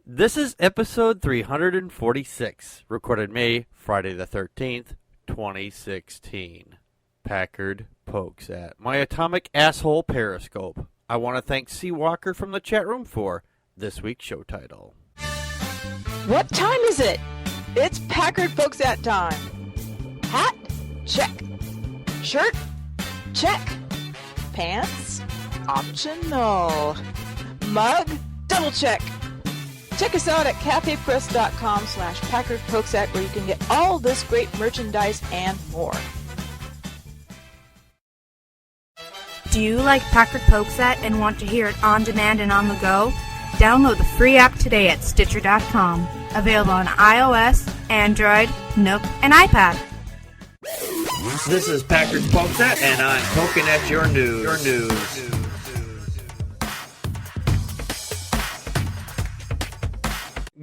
This is episode 346, recorded May, Friday the 13th, 2016. Packard Pokes At. My atomic asshole Periscope. I want to thank C. Walker from the chat room for this week's show title. What time is it? It's Packard Pokes At time. Hat? Check. Shirt? Check. Pants? Optional. Mug? Double check. Check us out at cafepress.com/PackardPokesAt where you can get all this great merchandise and more. Do you like Packard Pokes At and want to hear it on demand and on the go? Download the free app today at Stitcher.com. Available on iOS, Android, Nook, and iPad. This is Packard Pokes At, and I'm poking at your news.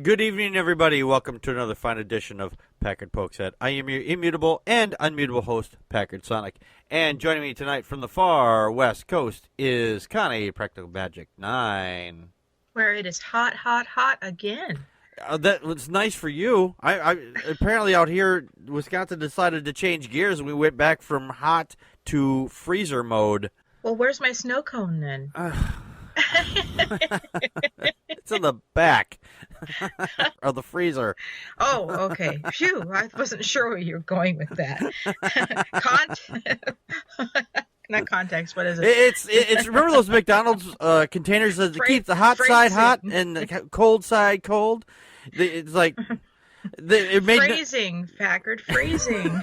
Good evening, everybody. Welcome to another fine edition of Packard Pokes At. I am your immutable and unmutable host, Packard Sonic. And joining me tonight from the far west coast is Connie, Practical Magic 9. Where it is hot, hot, hot again. That was nice for you. I apparently out here, Wisconsin decided to change gears, and we went back from hot to freezer mode. Well, where's my snow cone then? It's in the back of the freezer. Oh, okay. Phew, I wasn't sure where you were going with that. Not context, what is it? It's remember those McDonald's containers that keep the hot side hot and the cold side cold? It's like... it made phrasing, Packard, phrasing.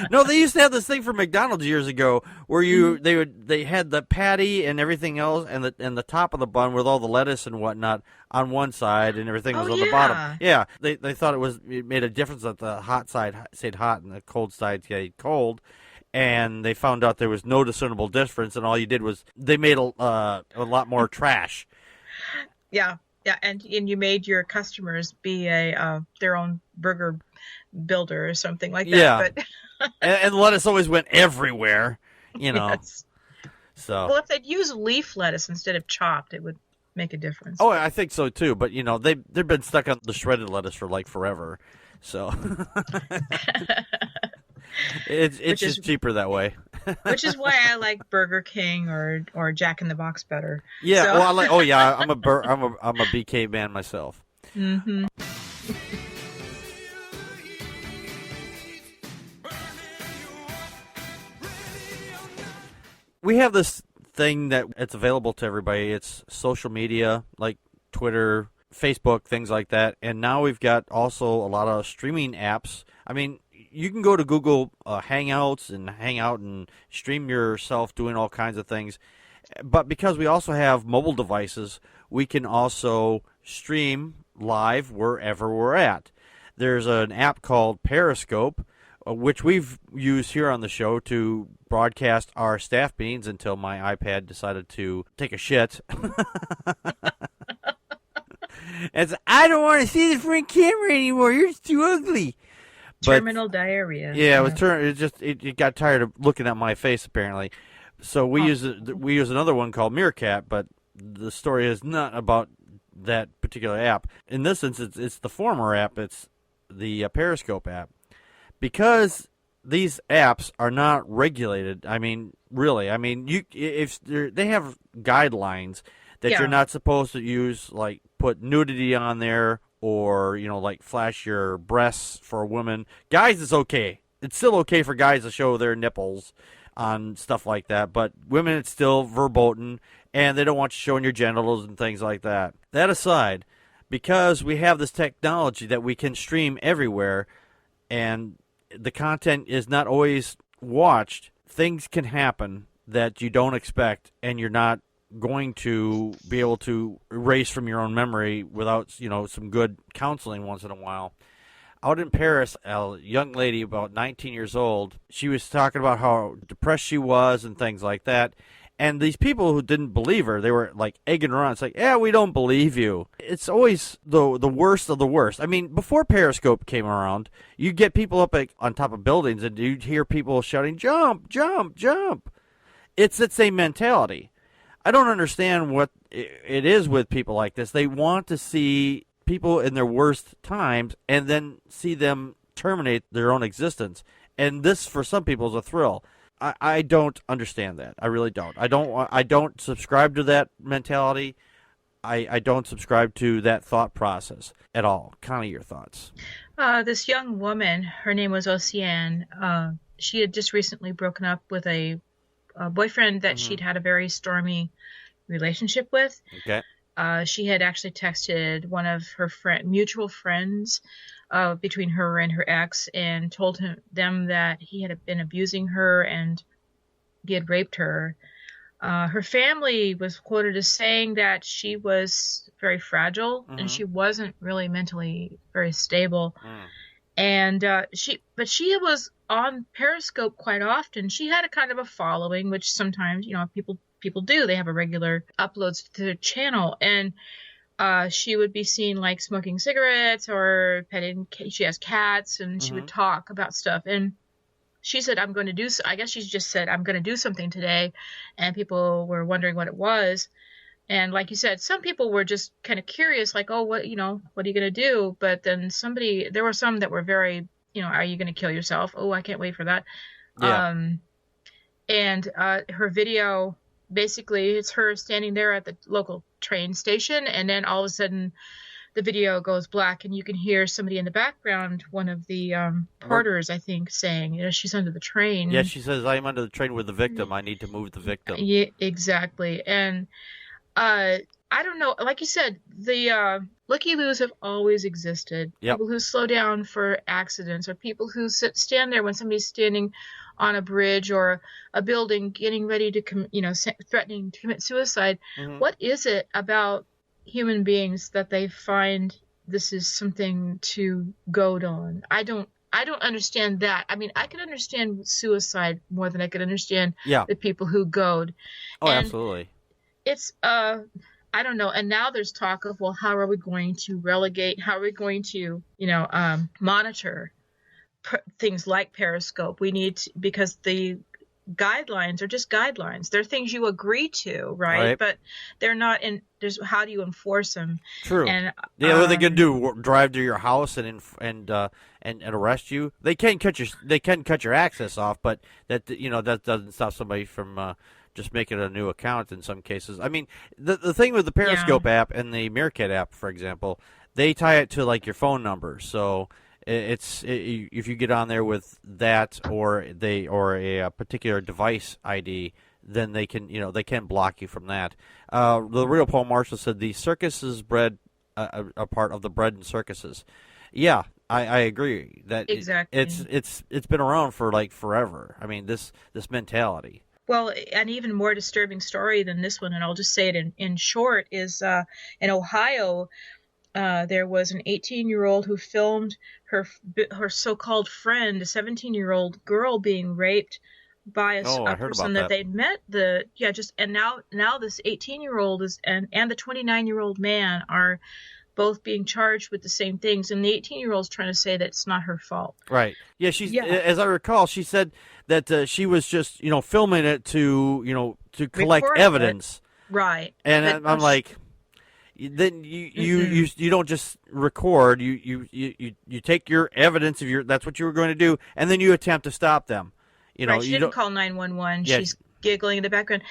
No, they used to have this thing for McDonald's years ago where they had the patty and everything else and the top of the bun with all the lettuce and whatnot on one side and everything was on the bottom. Yeah, they thought it made a difference that the hot side stayed hot and the cold side stayed cold. And they found out there was no discernible difference, and all you did was they made a lot more trash. Yeah, and you made your customers be their own burger builder or something like that. Yeah, but and lettuce always went everywhere, you know. Yes. So well, if they'd use leaf lettuce instead of chopped, it would make a difference. Oh, I think so too. But you know, they've been stuck on the shredded lettuce for like forever, so. It's just cheaper that way. Which is why I like Burger King or Jack in the Box better. Yeah, so. well, I'm a BK man myself. Mm-hmm. We have this thing that it's available to everybody. It's social media like Twitter, Facebook, things like that. And now we've got also a lot of streaming apps. I mean, you can go to Google Hangouts and hang out and stream yourself doing all kinds of things. But because we also have mobile devices, we can also stream live wherever we're at. There's an app called Periscope, which we've used here on the show to broadcast our staff meetings until my iPad decided to take a shit. And so, I don't want to see the front camera anymore. You're too ugly. Terminal diarrhea. Yeah, it got tired of looking at my face apparently. So we use another one called Meerkat, but the story is not about that particular app. In this instance, it's the former app. It's the Periscope app. Because these apps are not regulated. I mean, really. I mean, they have guidelines that you're not supposed to use, like put nudity on there. Or, you know, like flash your breasts for a woman. Guys, it's okay. It's still okay for guys to show their nipples on stuff like that. But women, it's still verboten. And they don't want you showing your genitals and things like that. That aside, because we have this technology that we can stream everywhere, and the content is not always watched, things can happen that you don't expect, and you're not going to be able to erase from your own memory without, you know, some good counseling once in a while. Out in Paris, a young lady about 19 years old, she was talking about how depressed she was and things like that. And these people who didn't believe her, they were like egging her on. It's like, yeah, we don't believe you. It's always the worst of the worst. I mean, before Periscope came around, you'd get people up on top of buildings and you'd hear people shouting, jump, jump, jump. It's that same mentality. I don't understand what it is with people like this. They want to see people in their worst times and then see them terminate their own existence. And this, for some people, is a thrill. I don't understand that. I really don't. I don't subscribe to that mentality. I don't subscribe to that thought process at all. Kind of your thoughts. This young woman, her name was Oceane. She had just recently broken up with a boyfriend that she'd had a very stormy relationship with. Okay. She had actually texted one of her mutual friends between her and her ex and told them that he had been abusing her and he had raped her. Her family was quoted as saying that she was very fragile and she wasn't really mentally very stable. And she was on Periscope quite often. She had a kind of a following, which sometimes, people do. They have a regular uploads to their channel, and she would be seen like smoking cigarettes or petting. She has cats, and she would talk about stuff. And she said, "I'm going to do." I guess she just said, "I'm going to do something today," and people were wondering what it was. And like you said, some people were just kind of curious, like, "Oh, what are you going to do?" But then there were some that were very, "Are you going to kill yourself?" "Oh, I can't wait for that." Yeah. And her video, basically, it's her standing there at the local train station, and then all of a sudden, the video goes black, and you can hear somebody in the background, one of the porters, I think, saying, she's under the train. Yeah, she says, "I am under the train with the victim. I need to move the victim." Yeah, exactly. And I don't know. Like you said, the looky-loos have always existed. Yep. People who slow down for accidents, or people who stand there when somebody's standing on a bridge or a building getting ready to, threatening to commit suicide. What is it about human beings that they find this is something to goad on? I don't understand that. I mean, I can understand suicide more than I could understand the people who goad. Oh, and absolutely. It's I don't know. And now there's talk of, well, how are we going to relegate? How are we going to, monitor things like Periscope? We need to, because the guidelines are just guidelines. They're things you agree to, right? But they're not in. How do you enforce them? True. And what are they gonna do? Drive to your house and arrest you? They can cut your access off, but that doesn't stop somebody from just making a new account in some cases. I mean, the thing with the Periscope app and the Meerkat app, for example, they tie it to like your phone number. So if you get on there with that or a particular device ID, then they can block you from that. The real Paul Marshall said the circus is bred a part of the bread and circuses. Yeah, I agree that exactly. It's been around for like forever. I mean, this mentality. Well, an even more disturbing story than this one, and I'll just say it in short, is in Ohio. There was an 18-year-old who filmed her so-called friend, a 17-year-old girl, being raped by a person that they'd met. And now this 18-year-old and the 29-year-old man are both being charged with the same things, and the 18-year-old's trying to say that it's not her fault. Right. Yeah. As I recall, she said that she was just filming it to collect evidence. Right. And I'm like, then you don't just record. You take your evidence that's what you were going to do, and then you attempt to stop them. Right. She didn't call 911. Yeah. She's giggling in the background.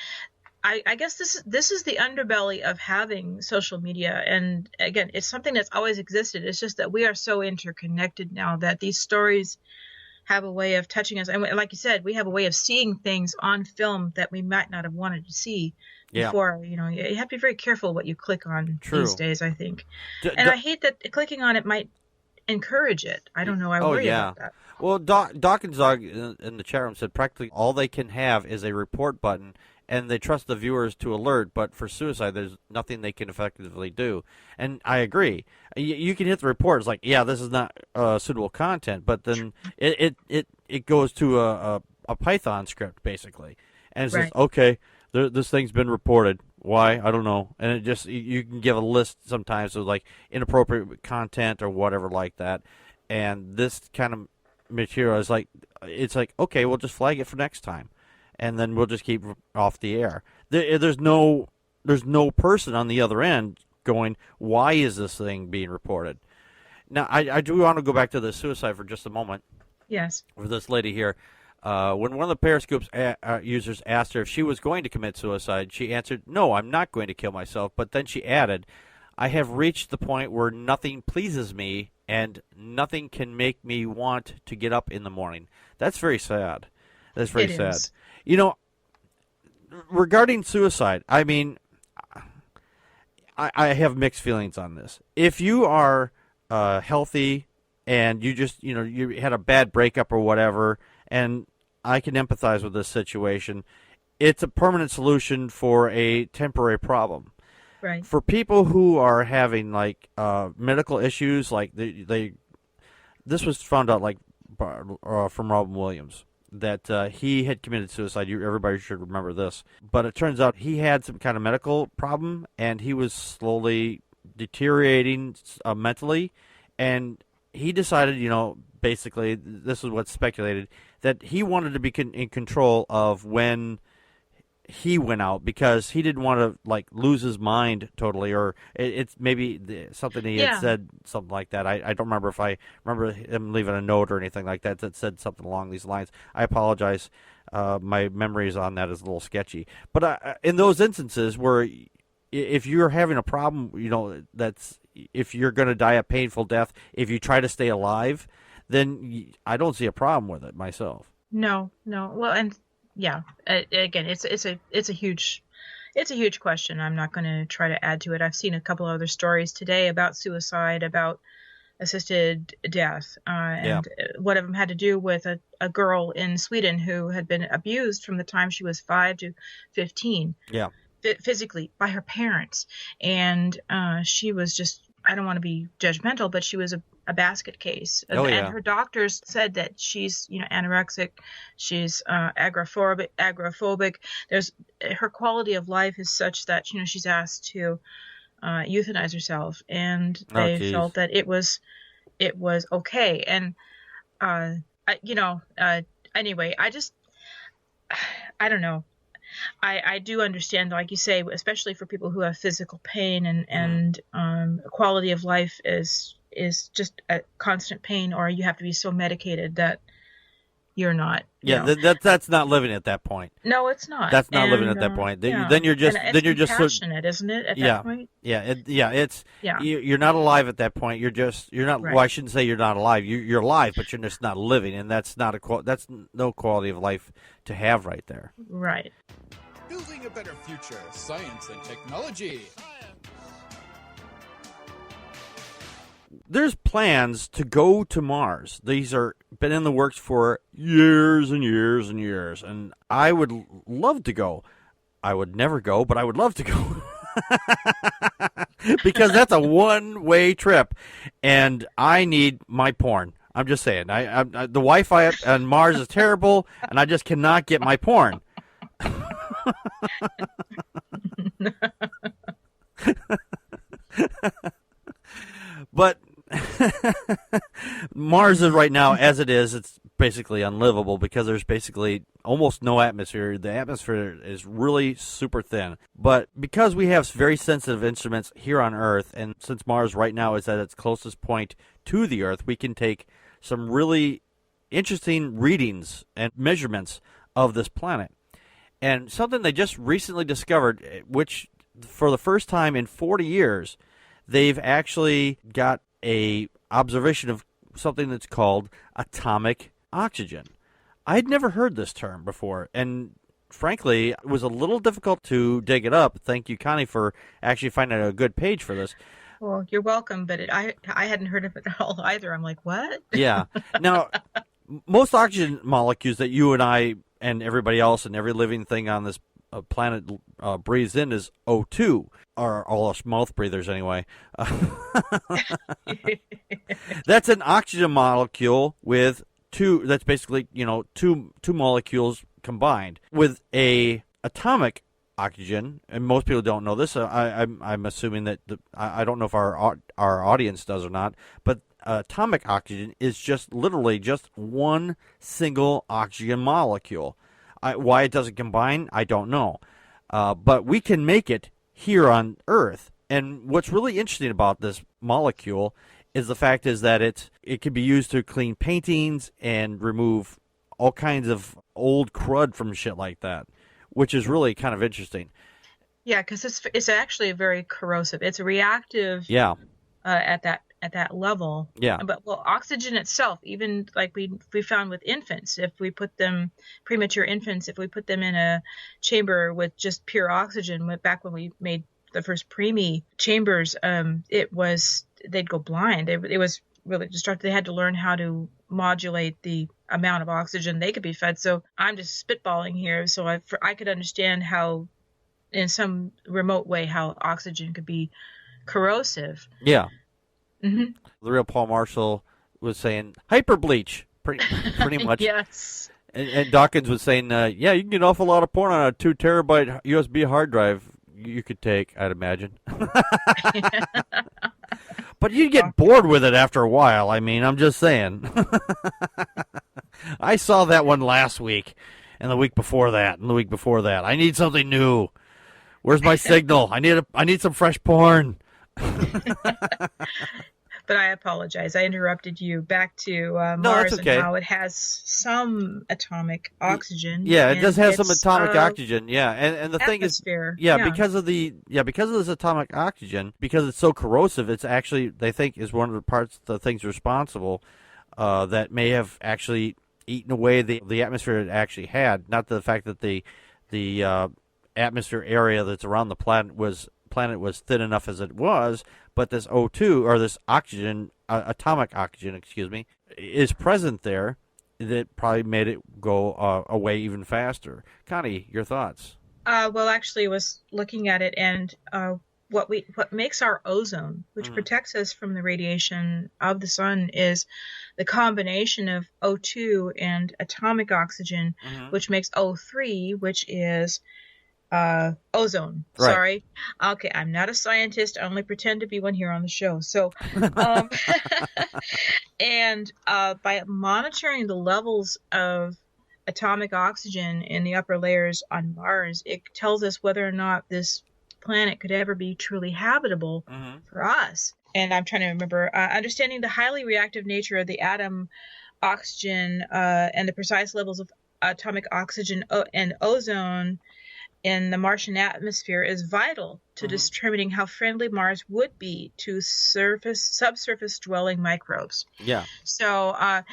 I guess this is the underbelly of having social media, and again, it's something that's always existed. It's just that we are so interconnected now that these stories have a way of touching us, and like you said, we have a way of seeing things on film that we might not have wanted to see before. You have to be very careful what you click on these days, I think. And I hate that clicking on it might encourage it. I don't know. I worry about that. Well, Dawkins Dog in the chat room said practically all they can have is a report button, and they trust the viewers to alert, but for suicide, there's nothing they can effectively do. And I agree. You can hit the report. It's like, this is not suitable content, but then it goes to a Python script, basically. And it says, okay, this thing's been reported. Why? I don't know. And it just, you can give a list sometimes of like inappropriate content or whatever like that. And this kind of material is like, it's like, okay, we'll just flag it for next time. And then we'll just keep off the air. There's no person on the other end going, why is this thing being reported? Now, I do want to go back to the suicide for just a moment. Yes. With this lady here. When one of the Periscope's users asked her if she was going to commit suicide, she answered, "No, I'm not going to kill myself." But then she added, "I have reached the point where nothing pleases me and nothing can make me want to get up in the morning." That's very sad. That's very sad. Is. You know, regarding suicide, I mean, I have mixed feelings on this. If you are healthy and you just, you had a bad breakup or whatever, and I can empathize with this situation, it's a permanent solution for a temporary problem. Right. For people who are having medical issues, like this was found out from Robin Williams that he had committed suicide. Everybody should remember this. But it turns out he had some kind of medical problem, and he was slowly deteriorating mentally, and he decided, basically, this is what's speculated, that he wanted to be in control of when he went out, because he didn't want to lose his mind totally, or it's maybe something he had said, something like that. I don't remember if I remember him leaving a note or anything like that that said something along these lines. I apologize. My memories on that is a little sketchy. But in those instances where if you're having a problem, if you're going to die a painful death, if you try to stay alive, then I don't see a problem with it myself. No. Well, and yeah, again, it's a huge question. I'm not going to try to add to it. I've seen a couple other stories today about suicide, about assisted death, and one of them had to do with a girl in Sweden who had been abused from the time she was 5 to 15. Yeah. Physically by her parents, and she was just, I don't want to be judgmental, but she was a basket case. And her doctors said that she's anorexic, she's agoraphobic. There's her quality of life is such that she's asked to euthanize herself, and they felt that it was okay. And anyway, I don't know. I do understand, like you say, especially for people who have physical pain and quality of life is just a constant pain, or you have to be so medicated that you're not. That's not living at that point. No, it's not. That's not living at that point. Then you're just compassionate, isn't it? At that point. You're not alive at that point. You're not. Right. Well, I shouldn't say you're not alive. You're alive, but you're just not living, and that's that's no quality of life to have right there. Right. Building a better future, science and technology. There's plans to go to Mars. These are been in the works for years and years and years, and I would love to go. I would never go, but I would love to go. Because that's a one-way trip, and I need my porn. I'm just saying. The Wi-Fi on Mars is terrible, and I just cannot get my porn. But Mars is right now, as it is, it's basically unlivable because there's basically almost no atmosphere. The atmosphere is really super thin. But because we have very sensitive instruments here on Earth, and since Mars right now is at its closest point to the Earth, we can take some really interesting readings and measurements of this planet. And something they just recently discovered, which for the first time in 40 years, they've actually got a observation of something that's called atomic oxygen. I'd never heard this term before, and frankly, it was a little difficult to dig it up. Thank you, Connie, for actually finding a good page for this. Well, you're welcome, but I hadn't heard of it at all either. I'm like, what? Yeah. Now, most oxygen molecules that you and I and everybody else and every living thing on this planet breathes in is O2, or all us mouth breathers anyway. That's an oxygen molecule with two. That's basically two molecules combined with a atomic oxygen. And most people don't know this. I'm assuming that I don't know if our audience does or not, but atomic oxygen is just literally just one single oxygen molecule. Why it doesn't combine, I don't know. but we can make it here on Earth. And what's really interesting about this molecule is the fact is that it can be used to clean paintings and remove all kinds of old crud from shit like that, which is really kind of interesting. Yeah, because it's actually very corrosive. It's reactive. Yeah. At that level. Yeah. But oxygen itself, even like we found with infants, if we put them premature infants, if we put them in a chamber with just pure oxygen, back when we made the first preemie chambers, they'd go blind. It was really destructive. They had to learn how to modulate the amount of oxygen they could be fed. So I'm just spitballing here, so I could understand how, in some remote way, how oxygen could be corrosive. Yeah. Mm-hmm. The real Paul Marshall was saying hyper bleach, pretty much. Yes. And Dawkins was saying, yeah, you can get an awful lot of porn on a 2 terabyte USB hard drive you could take, I'd imagine. But you'd get bored with it after a while. I mean, I'm just saying. I saw that one last week, and the week before that, and the week before that. I need something new. Where's my signal? I need some fresh porn. But I apologize. I interrupted you. Back to No, Mars that's okay. and how it has some atomic oxygen. Yeah, it does have some it's, atomic oxygen. Yeah, and the thing is, atmosphere. because of this atomic oxygen, because it's so corrosive, it's actually, they think, is one of the things responsible that may have actually eaten away the atmosphere it actually had. Not the fact that the atmosphere area that's around the planet was thin enough as it was, but this O2, or this oxygen, atomic oxygen, excuse me, is present there. That probably made it go away even faster. Connie, your thoughts? Well, actually, I was looking at it, and what makes our ozone, which protects us from the radiation of the sun, is the combination of O2 and atomic oxygen, which makes O3, which is ozone. Right. Sorry. Okay, I'm not a scientist. I only pretend to be one here on the show. So, and by monitoring the levels of atomic oxygen in the upper layers on Mars, it tells us whether or not this planet could ever be truly habitable for us. And I'm trying to remember, understanding the highly reactive nature of the atom oxygen and the precise levels of atomic oxygen and ozone in the Martian atmosphere is vital to determining how friendly Mars would be to subsurface dwelling microbes. Yeah. So, and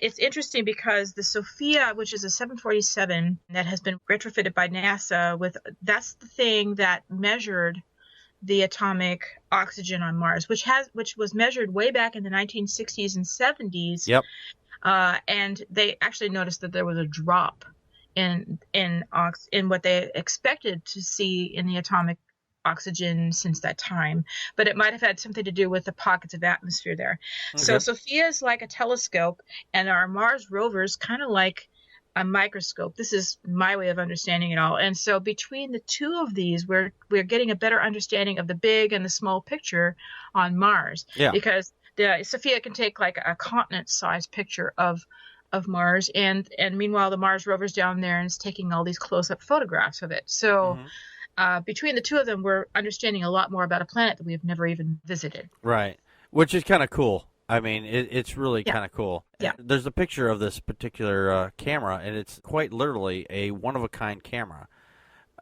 it's interesting because the Sophia, which is a 747 that has been retrofitted by NASA that's the thing that measured the atomic oxygen on Mars, which was measured way back in the 1960s and 70s. Yep. And they actually noticed that there was a drop in what they expected to see in the atomic oxygen since that time, but it might have had something to do with the pockets of atmosphere there. Okay. So Sophia is like a telescope, and our Mars rover is kind of like a microscope. This is my way of understanding it all. And so between the two of these, we're getting a better understanding of the big and the small picture on Mars. Yeah. Because the Sophia can take like a continent-sized picture of Mars, and meanwhile the Mars rover's down there and is taking all these close-up photographs of it. So between the two of them, we're understanding a lot more about a planet that we have never even visited. Right, which is kind of cool. I mean, it's really kind of cool. Yeah. There's a picture of this particular camera, and it's quite literally a one-of-a-kind camera.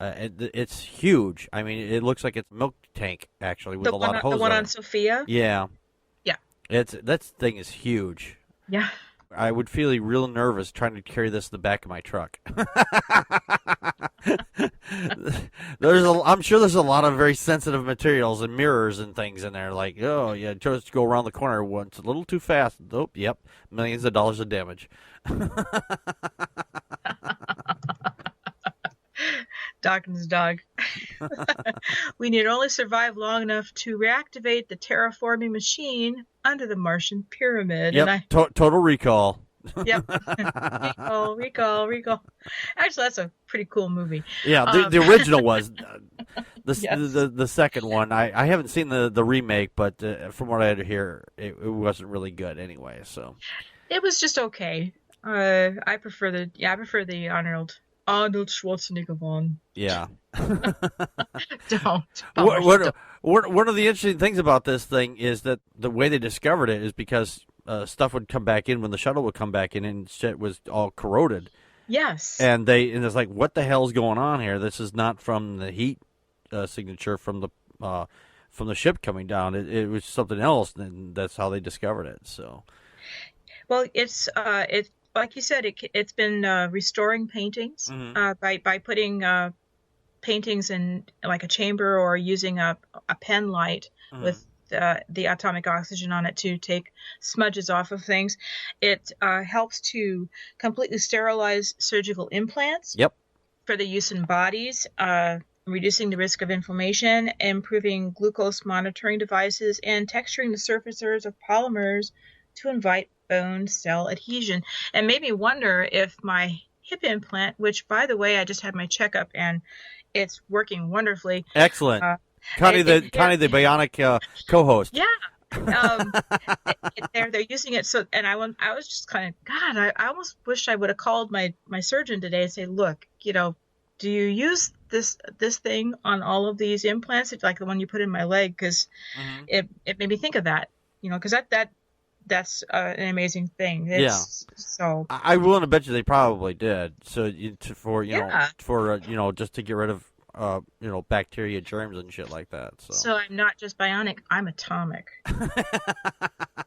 It's huge. I mean, it looks like it's a milk tank, actually, with a lot of hose. The one on Sophia? Yeah. Yeah. That thing is huge. Yeah. I would feel real nervous trying to carry this in the back of my truck. I'm sure there's a lot of very sensitive materials and mirrors and things in there. Like, oh yeah, just go around the corner once a little too fast. Oh, yep, millions of dollars of damage. Dawkins' dog. We need only survive long enough to reactivate the terraforming machine under the Martian pyramid. Yep, and Total Recall. Yep. Recall. Actually, that's a pretty cool movie. Yeah, the original was. Yes. The second one, I haven't seen the remake, but from what I had to hear, it wasn't really good anyway. So it was just okay. I prefer the Arnold Schwarzenegger one. Yeah. Don't. One of the interesting things about this thing is that the way they discovered it is because stuff would come back in when the shuttle would come back in, and shit was all corroded. Yes. And it's like, what the hell's going on here? This is not from the heat signature from the ship coming down. It was something else, and that's how they discovered it. So, well, it's like you said, it's been restoring paintings by putting paintings in like a chamber or using a pen light with the atomic oxygen on it to take smudges off of things. It helps to completely sterilize surgical implants. Yep. For the use in bodies, reducing the risk of inflammation, improving glucose monitoring devices, and texturing the surfaces of polymers to invite bone cell adhesion. And made me wonder if my hip implant, which, by the way, I just had my checkup and it's working wonderfully. Excellent. Connie, the bionic co-host. Yeah. They're using it. So, and I was just kind of, God, I almost wish I would have called my surgeon today and say, look, do you use this thing on all of these implants? It's like the one you put in my leg, because it made me think of that, because that's an amazing thing. So I willing to bet you they probably did. So just to get rid of bacteria, germs, and shit like that. So I'm not just bionic, I'm atomic.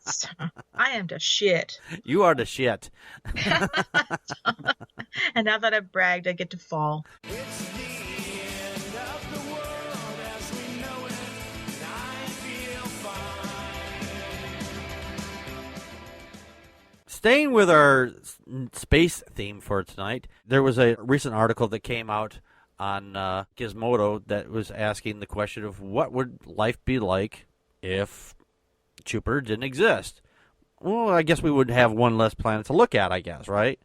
So, I am the shit. You are the shit. And now that I've bragged, I get to fall. It's the end of the world as we know it, and I feel fine. Staying with our space theme for tonight, there was a recent article that came out on Gizmodo that was asking the question of what would life be like if Jupiter didn't exist. Well, I guess we would have one less planet to look at, I guess, right?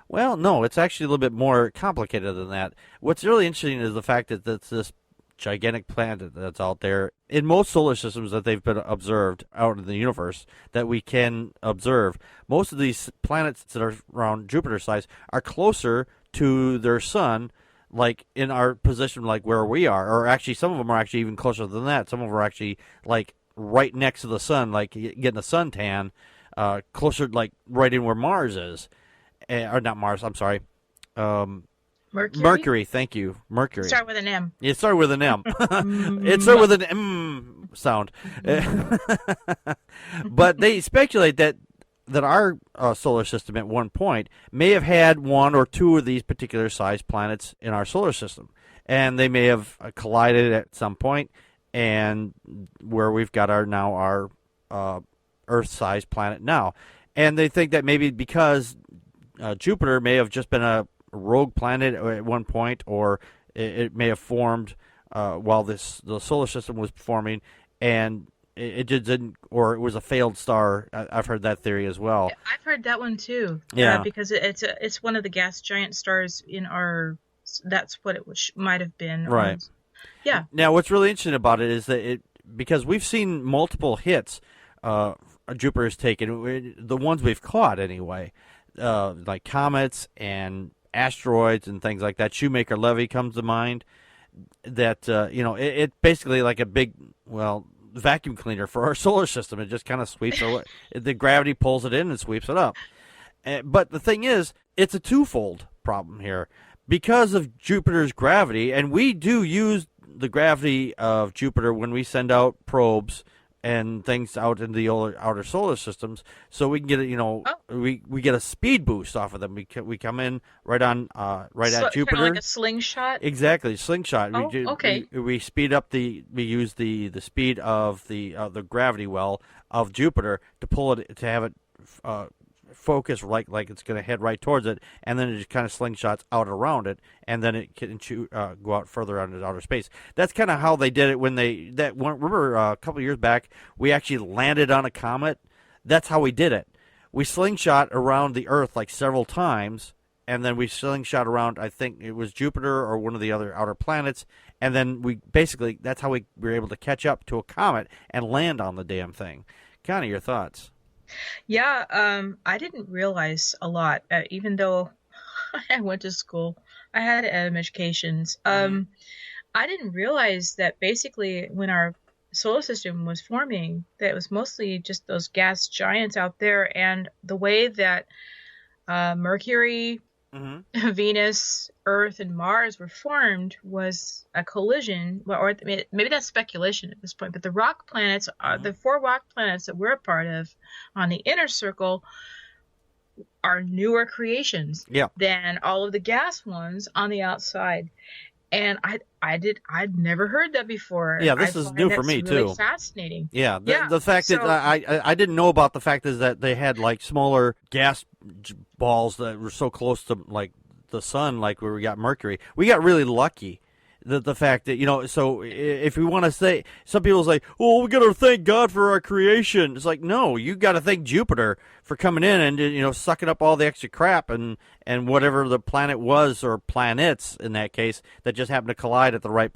Well, no, it's actually a little bit more complicated than that. What's really interesting is the fact that it's this gigantic planet that's out there in most solar systems that they've been observed out in the universe that we can observe. Most of these planets that are around Jupiter size are closer to their sun, like in our position, like where we are, or actually some of them are actually even closer than that. Some of them are actually like right next to the sun, like getting a suntan, closer, like right in where Mars is, or not Mars. I'm sorry, Mercury. Thank you, Mercury. Start with an M. It started with an M. It started with an M sound. But they speculate that our solar system at one point may have had one or two of these particular size planets in our solar system, and they may have collided at some point, and where we've got our Earth-sized planet now. And they think that maybe because Jupiter may have just been a rogue planet at one point, or it may have formed while the solar system was forming, and it just didn't, or it was a failed star. I've heard that theory as well. I've heard that one too. Yeah, because it's one of the gas giant stars in our. That's what it might have been. Right. Yeah. Now, what's really interesting about it is that because we've seen multiple hits Jupiter's taken, the ones we've caught anyway, like comets and asteroids and things like that. Shoemaker Levy comes to mind. That it basically like a big vacuum cleaner for our solar system. It just kind of sweeps away. The gravity pulls it in and sweeps it up. But the thing is, it's a twofold problem here because of Jupiter's gravity, and we do use the gravity of Jupiter when we send out probes and things out into the outer solar systems, so we can get we get a speed boost off of them. We come in right at Jupiter, kind of like a slingshot. Exactly, slingshot. Oh, okay. We speed up we use the speed of the gravity well of Jupiter to pull it, to have it focus like it's going to head right towards it, and then it just kind of slingshots out around it, and then it can go out further out into outer space. That's kind of how they did it when remember a couple of years back, we actually landed on a comet. That's how we did it. We slingshot around the Earth like several times, and then we slingshot around, I think it was Jupiter or one of the other outer planets, and then that's how we were able to catch up to a comet and land on the damn thing. Connie, your thoughts? Yeah, I didn't realize a lot, even though I went to school I had medications. I didn't realize that basically when our solar system was forming, that it was mostly just those gas giants out there, and the way that Mercury, Venus, Earth, and Mars were formed was a collision. Well, or maybe that's speculation at this point, but the rock planets, the 4 rock planets that we're a part of on the inner circle, are newer creations than all of the gas ones on the outside. And I'd never heard that before. Yeah, this is new for me really too. Fascinating. Yeah, the fact that I didn't know about the fact is that they had like smaller gas balls that were so close to like the sun, like where we got Mercury. We got really lucky. The fact that, you know, so if we want to say, some people say, well, we got to thank God for our creation. It's like, no, you got to thank Jupiter for coming in and, you know, sucking up all the extra crap and whatever the planet was, or planets in that case, that just happened to collide at the right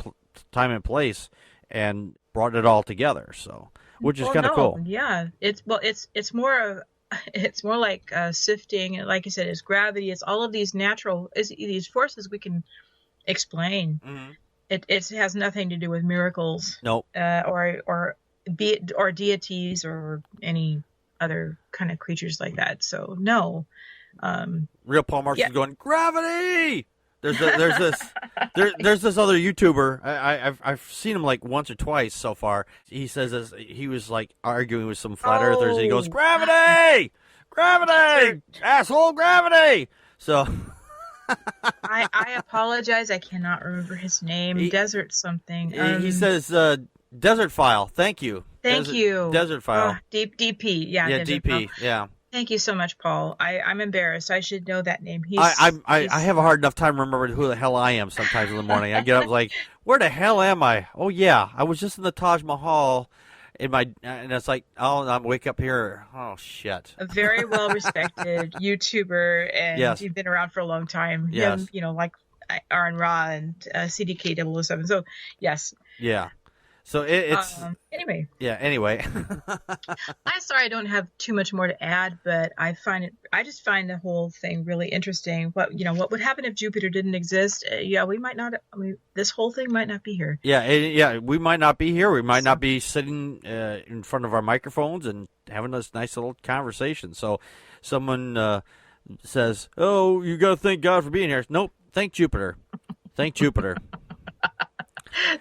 time and place and brought it all together. So, which is kind of cool. Yeah, it's more like sifting. Like I said, it's gravity. It's all of these these forces we can explain. It has nothing to do with miracles. Nope. Or deities or any other kind of creatures like that. So no. Real Paul Marks is going, gravity. There's this other YouTuber. I've seen him like once or twice so far. He says he was like arguing with some flat earthers, and he goes, gravity, asshole, gravity. So. I apologize. I cannot remember his name. Desert something. He says Desert File. Thank you. Thank you. Desert File. DP. Yeah. Yeah, Desert DP. File. Yeah. Thank you so much, Paul. I'm embarrassed. I should know that name. I have a hard enough time remembering who the hell I am sometimes in the morning. I get up like, where the hell am I? Oh yeah, I was just in the Taj Mahal. And it's like, oh, I'm wake up here. Oh shit. A very well respected YouTuber, and you've been around for a long time. Yes. Him, you know, like Aaron Ra and CDK007. So yes. Yeah. So it's anyway. Yeah. Anyway. I'm sorry I don't have too much more to add, but I just find the whole thing really interesting. What would happen if Jupiter didn't exist? We might not. This whole thing might not be here. Yeah. We might not be here. We might not be sitting in front of our microphones and having this nice little conversation. So, someone says, "Oh, you got to thank God for being here." Nope. Thank Jupiter. Thank Jupiter.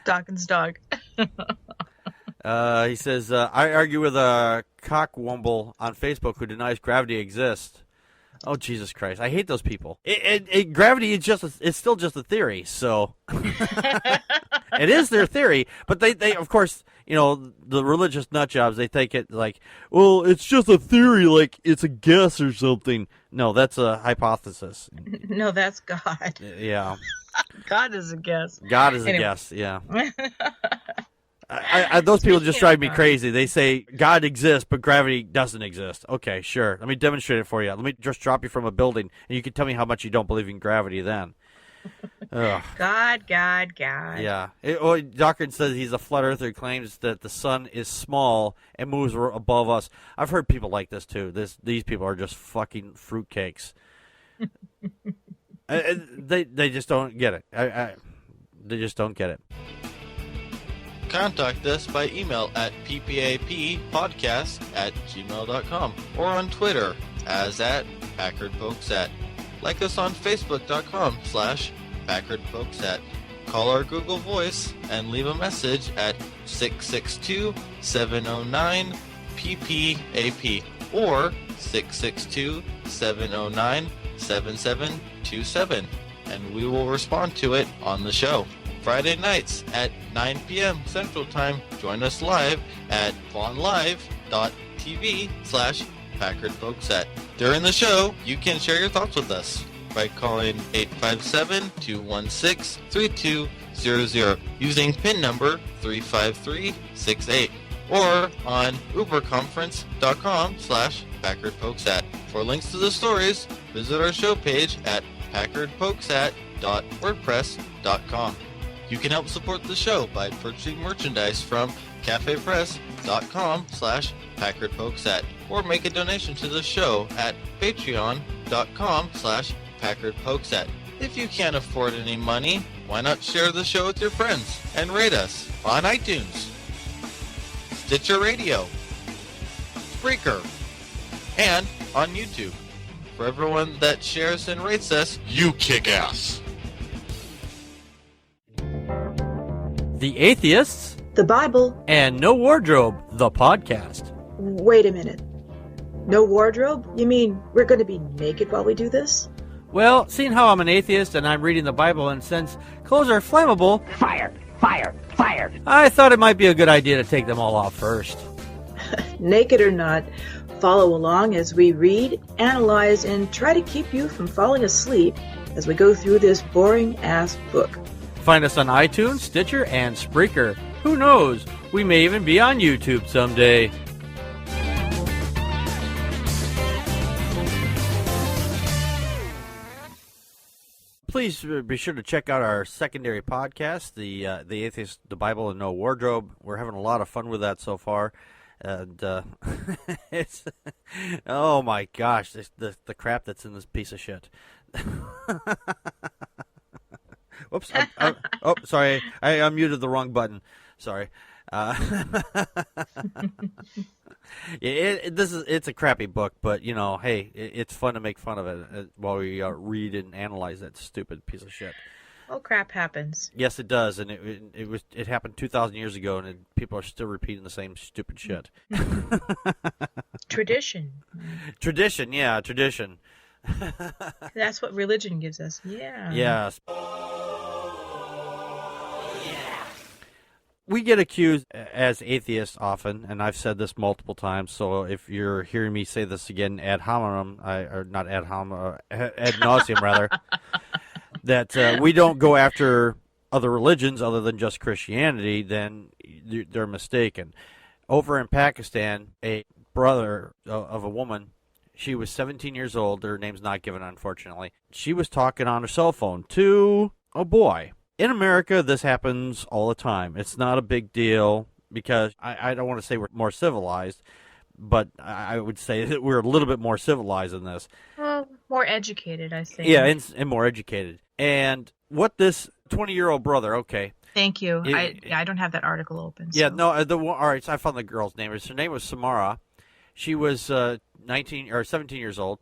Dawkins' dog. He says, I argue with a cockwomble on Facebook who denies gravity exists. Oh, Jesus Christ. I hate those people. Gravity is it's still just a theory, so. It is their theory, but they, of course, you know, the religious nutjobs, they take it like, well, it's just a theory, like it's a guess or something. No, that's a hypothesis. No, that's God. Yeah. God is a guess. God is a guess, yeah. Those people just drive me crazy. They say God exists, but gravity doesn't exist. Okay, sure. Let me demonstrate it for you. Let me just drop you from a building, and you can tell me how much you don't believe in gravity then. God. Yeah. Dawkins says he's a flat earther who claims that the sun is small and moves above us. I've heard people like this, too. These people are just fucking fruitcakes. They just don't get it. They just don't get it. Contact us by email at ppappodcast@gmail.com or on Twitter as @Packard Pokes At. Like us on Facebook.com/Packard Pokes At. Call our Google Voice and leave a message at 662-709-PPAP or 662-709-7727, and we will respond to it on the show. Friday nights at 9 p.m. Central Time. Join us live at vonlive.tv/Packard Pokes At. During the show, you can share your thoughts with us by calling 857-216-3200 using PIN number 35368 or on uberconference.com/Packard Pokes At. For links to the stories, visit our show page at packardpokesat.wordpress.com. You can help support the show by purchasing merchandise from cafepress.com/Packard Pokes At or make a donation to the show at patreon.com/Packard Pokes At. If you can't afford any money, why not share the show with your friends and rate us on iTunes, Stitcher Radio, Spreaker, and on YouTube. For everyone that shares and rates us, you kick ass. The Atheists, The Bible. and No Wardrobe, the podcast. Wait a minute. No wardrobe? You mean we're going to be naked while we do this? Well, seeing how I'm an atheist and I'm reading the Bible, and since clothes are flammable, Fire! Fire! Fire! I thought it might be a good idea to take them all off first. Naked or not, follow along as we read, analyze, and try to keep you from falling asleep as we go through this boring-ass book. Find us on iTunes, Stitcher, and Spreaker. Who knows? We may even be on YouTube someday. Please be sure to check out our secondary podcast, the Atheist, the Bible, and No Wardrobe. We're having a lot of fun with that so far, and it's oh my gosh, the crap that's in this piece of shit. Whoops! Oh, sorry, I unmuted the wrong button. Sorry. It's a crappy book, but you know, hey, it's fun to make fun of it while we read and analyze that stupid piece of shit. Oh, crap happens. Yes, it does, and it happened 2,000 years ago, and people are still repeating the same stupid shit. Tradition. Tradition, yeah, tradition. That's what religion gives us. Yeah. Yes. We get accused as atheists often, and I've said this multiple times, so if you're hearing me say this again ad hominem, or not ad hominem, ad nauseum rather, that we don't go after other religions other than just Christianity, then they're mistaken. Over in Pakistan, a brother of a woman, she was 17 years old, her name's not given unfortunately, she was talking on her cell phone to a boy. In America, this happens all the time. It's not a big deal because I don't want to say we're more civilized, but I would say that we're a little bit more civilized than this. Well, more educated, I think. Yeah, and more educated. And what this 20-year-old brother, okay. Thank you. I don't have that article open. Yeah, so. no, all right, so I found the girl's name. Her name was Samara. She was 19 or 17 years old,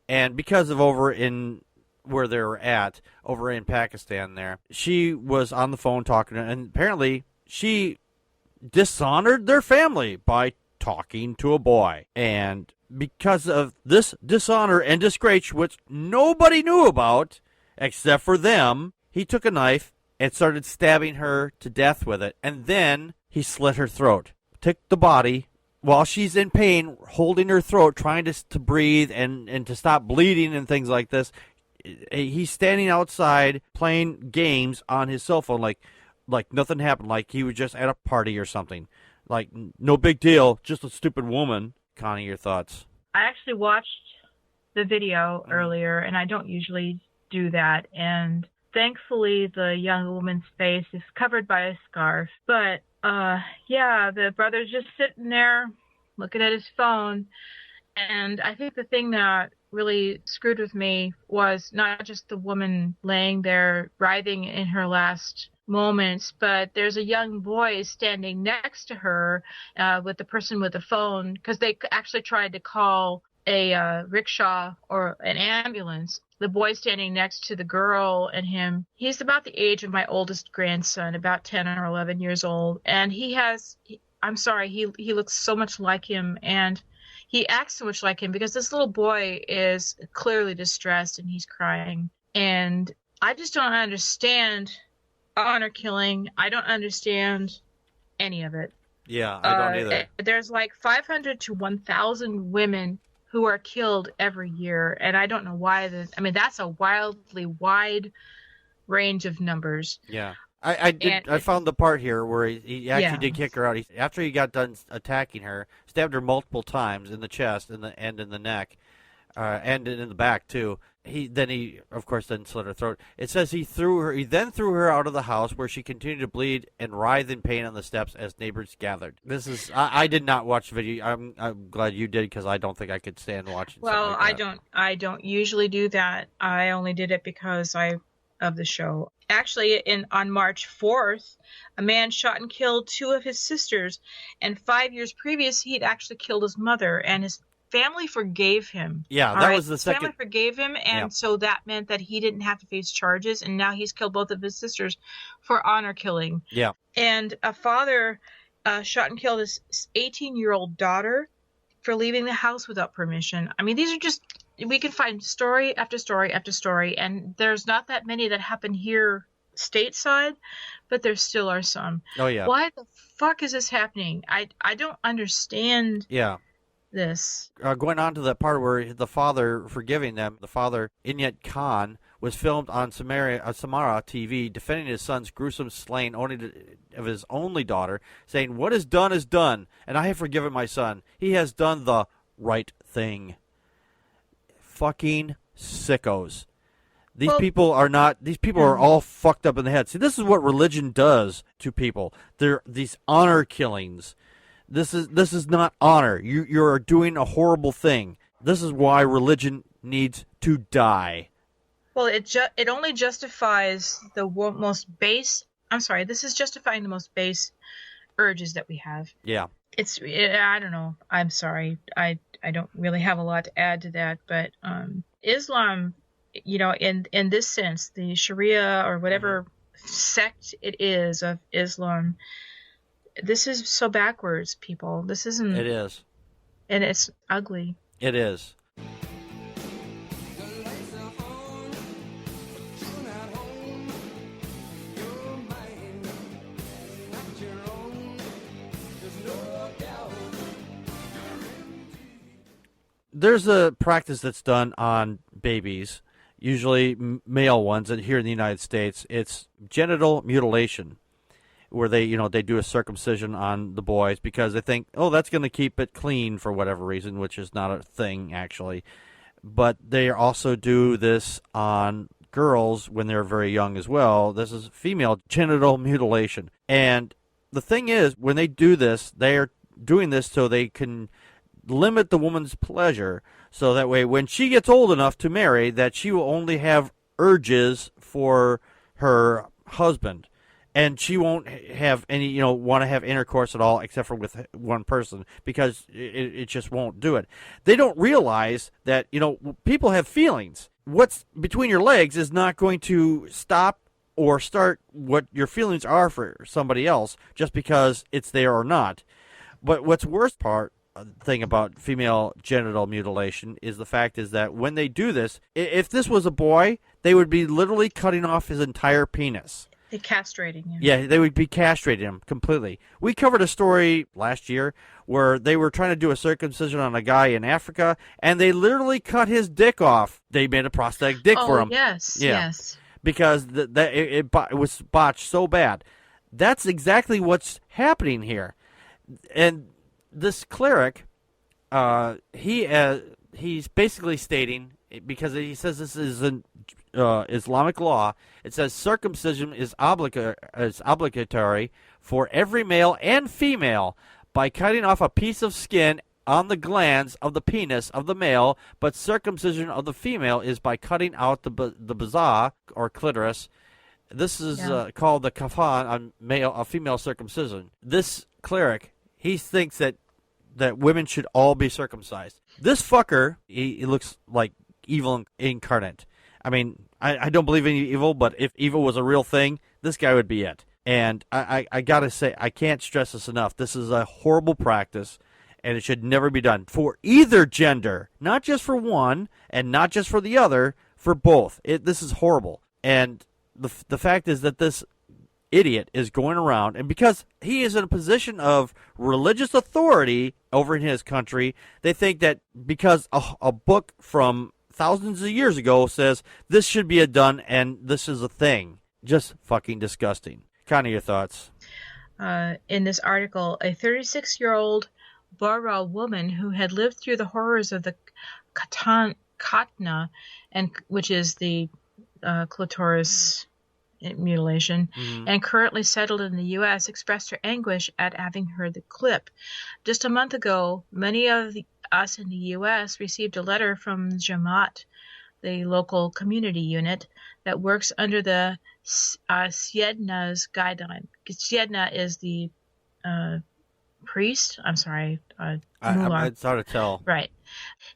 and because of over in where they were at over in Pakistan there, she was on the phone talking, and apparently she dishonored their family by talking to a boy. And because of this dishonor and disgrace, which nobody knew about except for them, he took a knife and started stabbing her to death with it, and then he slit her throat, took the body while she's in pain, holding her throat, trying to breathe and to stop bleeding and things like this. He's standing outside playing games on his cell phone like nothing happened, like he was just at a party or something. Like, no big deal, just a stupid woman. Connie, your thoughts? I actually watched the video earlier, and I don't usually do that. And thankfully, the young woman's face is covered by a scarf. But, yeah, the brother's just sitting there looking at his phone. And I think the thing that really screwed with me was not just the woman laying there writhing in her last moments, but there's a young boy standing next to her with the person with the phone, because they actually tried to call a rickshaw or an ambulance. The boy standing next to the girl and him, he's about the age of my oldest grandson, about 10 or 11 years old, and he looks so much like him, and he acts so much like him because this little boy is clearly distressed and he's crying. And I just don't understand honor killing. I don't understand any of it. Yeah, I don't either. There's like 500 to 1,000 women who are killed every year, and I don't know why. That's a wildly wide range of numbers. Yeah. I found the part here where he actually did kick her out. After he got done attacking her, stabbed her multiple times in the chest and in the neck, and in the back too. he of course then slit her throat. It says he then threw her out of the house, where she continued to bleed and writhe in pain on the steps as neighbors gathered. This is I did not watch the video. I'm glad you did, because I don't think I could stand watching. Well, like that. I don't usually do that. I only did it because of the show. Actually, on March 4th, a man shot and killed 2 of his sisters, and 5 years previous, he'd actually killed his mother, and his family forgave him. Yeah, that was the second. Family forgave him, and so that meant that he didn't have to face charges, and now he's killed both of his sisters for honor killing. Yeah. And a father shot and killed his 18-year-old daughter for leaving the house without permission. I mean, these are just, we can find story after story after story, and there's not that many that happen here stateside, but there still are some. Oh, yeah. Why the fuck is this happening? I don't understand. Yeah. This. Going on to that part where the father forgiving them, the father, Inyat Khan, was filmed on Samara TV defending his son's gruesome slaying of his only daughter, saying, "What is done, and I have forgiven my son. He has done the right thing." Fucking sickos. These people are all fucked up in the head. See, this is what religion does to people. They're these honor killings. This is not honor. You're doing a horrible thing. This is why religion needs to die. Well, it only justifies the most base. I'm sorry. This is justifying the most base urges that we have. Yeah. I don't know. I'm sorry. I don't really have a lot to add to that, but Islam, in this sense, the Sharia or whatever sect it is of Islam, this is so backwards, people. This isn't. It is. And it's ugly. It is. There's a practice that's done on babies, usually male ones, and here in the United States, it's genital mutilation, where they do a circumcision on the boys because they think, oh, that's going to keep it clean for whatever reason, which is not a thing, actually. But they also do this on girls when they're very young as well. This is female genital mutilation. And the thing is, when they do this, they are doing this so they can limit the woman's pleasure, so that way when she gets old enough to marry, that she will only have urges for her husband, and she won't have any, want to have intercourse at all except for with one person, because it just won't do it. They don't realize that, people have feelings. What's between your legs is not going to stop or start what your feelings are for somebody else just because it's there or not. But what's worst thing about female genital mutilation is the fact is that when they do this, if this was a boy, they would be literally cutting off his entire penis. They're castrating him. Yeah, they would be castrating him completely. We covered a story last year where they were trying to do a circumcision on a guy in Africa, and they literally cut his dick off. They made a prosthetic dick for him. Yes. Because it was botched so bad. That's exactly what's happening here. And this cleric, he's basically stating, because he says this is an Islamic law, it says circumcision is obligatory for every male and female by cutting off a piece of skin on the glands of the penis of the male, but circumcision of the female is by cutting out the bazah, or clitoris. This is called the kafan, a female circumcision. This cleric, he thinks that women should all be circumcised. This fucker, he looks like evil incarnate. I mean, I don't believe in evil, but if evil was a real thing, this guy would be it. And I gotta say, I can't stress this enough. This is a horrible practice, and it should never be done for either gender. Not just for one, and not just for the other, for both. This is horrible. And the fact is that this idiot is going around, and because he is in a position of religious authority over in his country, they think that because a book from thousands of years ago says this should be done and this is a thing. Just fucking disgusting. Kind of your thoughts? In this article, a 36-year-old Bora woman who had lived through the horrors of the katna, and which is the clitoris mutilation, and currently settled in the U.S., expressed her anguish at having heard the clip. Just a month ago, many of us in the U.S. received a letter from Jamaat, the local community unit that works under the Siedna's guideline. Siedna is the priest. I'm sorry. It's hard to tell. Right.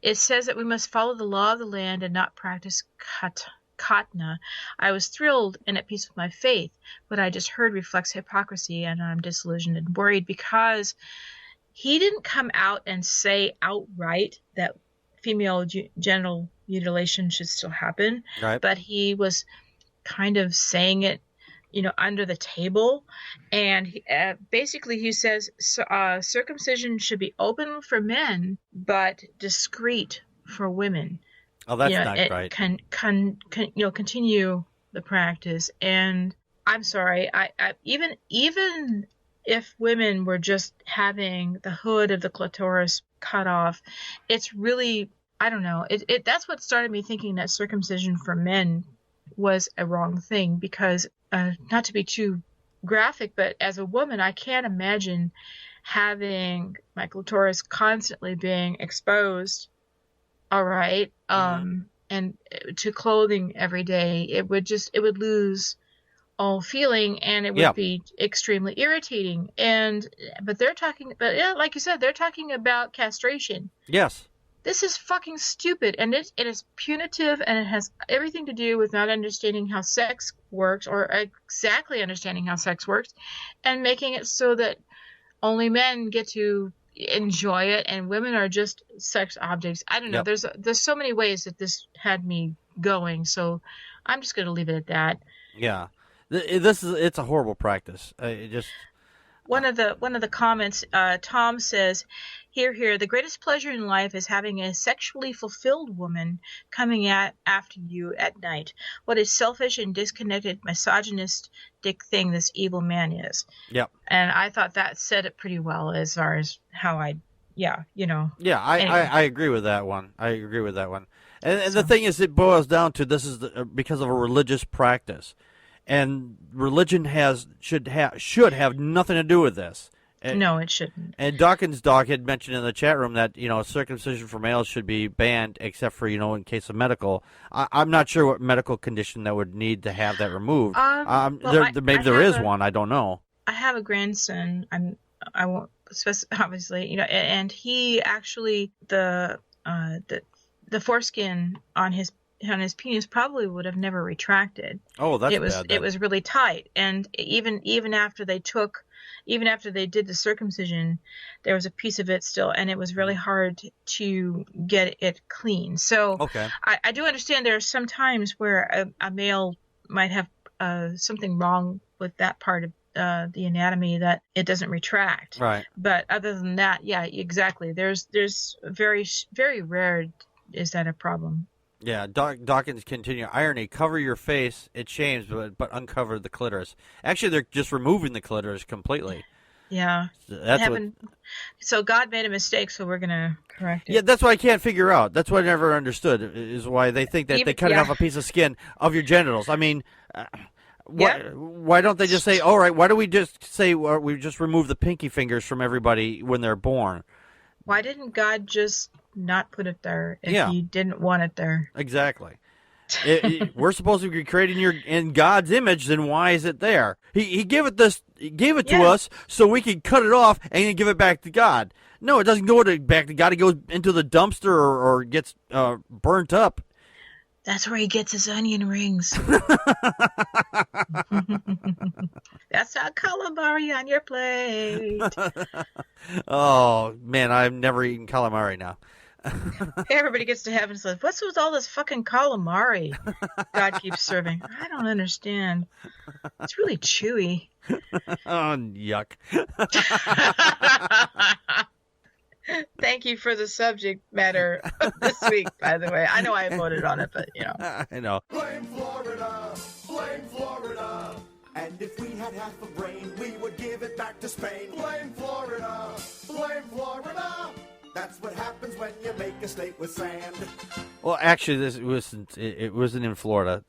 It says that we must follow the law of the land and not practice katna. I was thrilled and at peace with my faith. What I just heard reflects hypocrisy, and I'm disillusioned and worried because he didn't come out and say outright that female genital mutilation should still happen, right. But he was kind of saying it, under the table, and basically he says circumcision should be open for men but discreet for women. Oh, that's not right. Can continue the practice, and I'm sorry, I even if women were just having the hood of the clitoris cut off, it's really, I don't know. That's what started me thinking that circumcision for men was a wrong thing, because not to be too graphic, but as a woman, I can't imagine having my clitoris constantly being exposed. All right. And to clothing every day, it would lose all feeling, and it would be extremely irritating. But like you said, they're talking about castration. Yes. This is fucking stupid, and it is punitive, and it has everything to do with not understanding how sex works, or exactly understanding how sex works, and making it so that only men get to enjoy it, and women are just sex objects. I don't know. There's so many ways that this had me going, so I'm just going to leave it at that. Yeah, it's a horrible practice. One of the comments, Tom says, here, the greatest pleasure in life is having a sexually fulfilled woman coming after you at night. What a selfish and disconnected, misogynistic thing this evil man is. Yep. And I thought that said it pretty well as far as how I anyway. I agree with that one. And the thing is, it boils down to this is because of a religious practice. And religion should have nothing to do with this. No, it shouldn't. And Dawkins' dog had mentioned in the chat room that circumcision for males should be banned, except for in case of medical. I'm not sure what medical condition that would need to have that removed. Maybe there is one. I don't know. I have a grandson. I won't specify, obviously, and he actually the foreskin on his penis probably would have never retracted. Oh, that's bad. It was really tight, and even after they did the circumcision, there was a piece of it still, and it was really hard to get it clean. So okay. I do understand there are some times where a male might have something wrong with that part of the anatomy that it doesn't retract. Right. But other than that, yeah, exactly. There's very, very rare is that a problem. Yeah, Dawkins continue. Irony, cover your face, it shames, but uncover the clitoris. Actually, they're just removing the clitoris completely. Yeah. So God made a mistake, so we're going to correct it. Yeah, that's what I can't figure out. That's what I never understood, is why they think that they cut off a piece of skin of your genitals. I mean, why don't they just say, all right, why do we just say we just remove the pinky fingers from everybody when they're born? Why didn't God just not put it there if he didn't want it there? Exactly. We're supposed to be created in God's image, then why is it there? He gave it to us so we can cut it off and then give it back to God. No, it doesn't go back to God. It goes into the dumpster or gets burnt up. That's where he gets his onion rings. That's our calamari on your plate. Oh, man, I've never eaten calamari now. Everybody gets to heaven and says, what's with all this fucking calamari God keeps serving? I don't understand. It's really chewy. Oh, yuck. Thank you for the subject matter this week, by the way. I know I voted on it, but, I know. Blame Florida, blame Florida. And if we had half a brain, we would give it back to Spain. Blame Florida, blame Florida. That's what happens when you make a state with sand. Well, actually, this wasn't. It wasn't in Florida.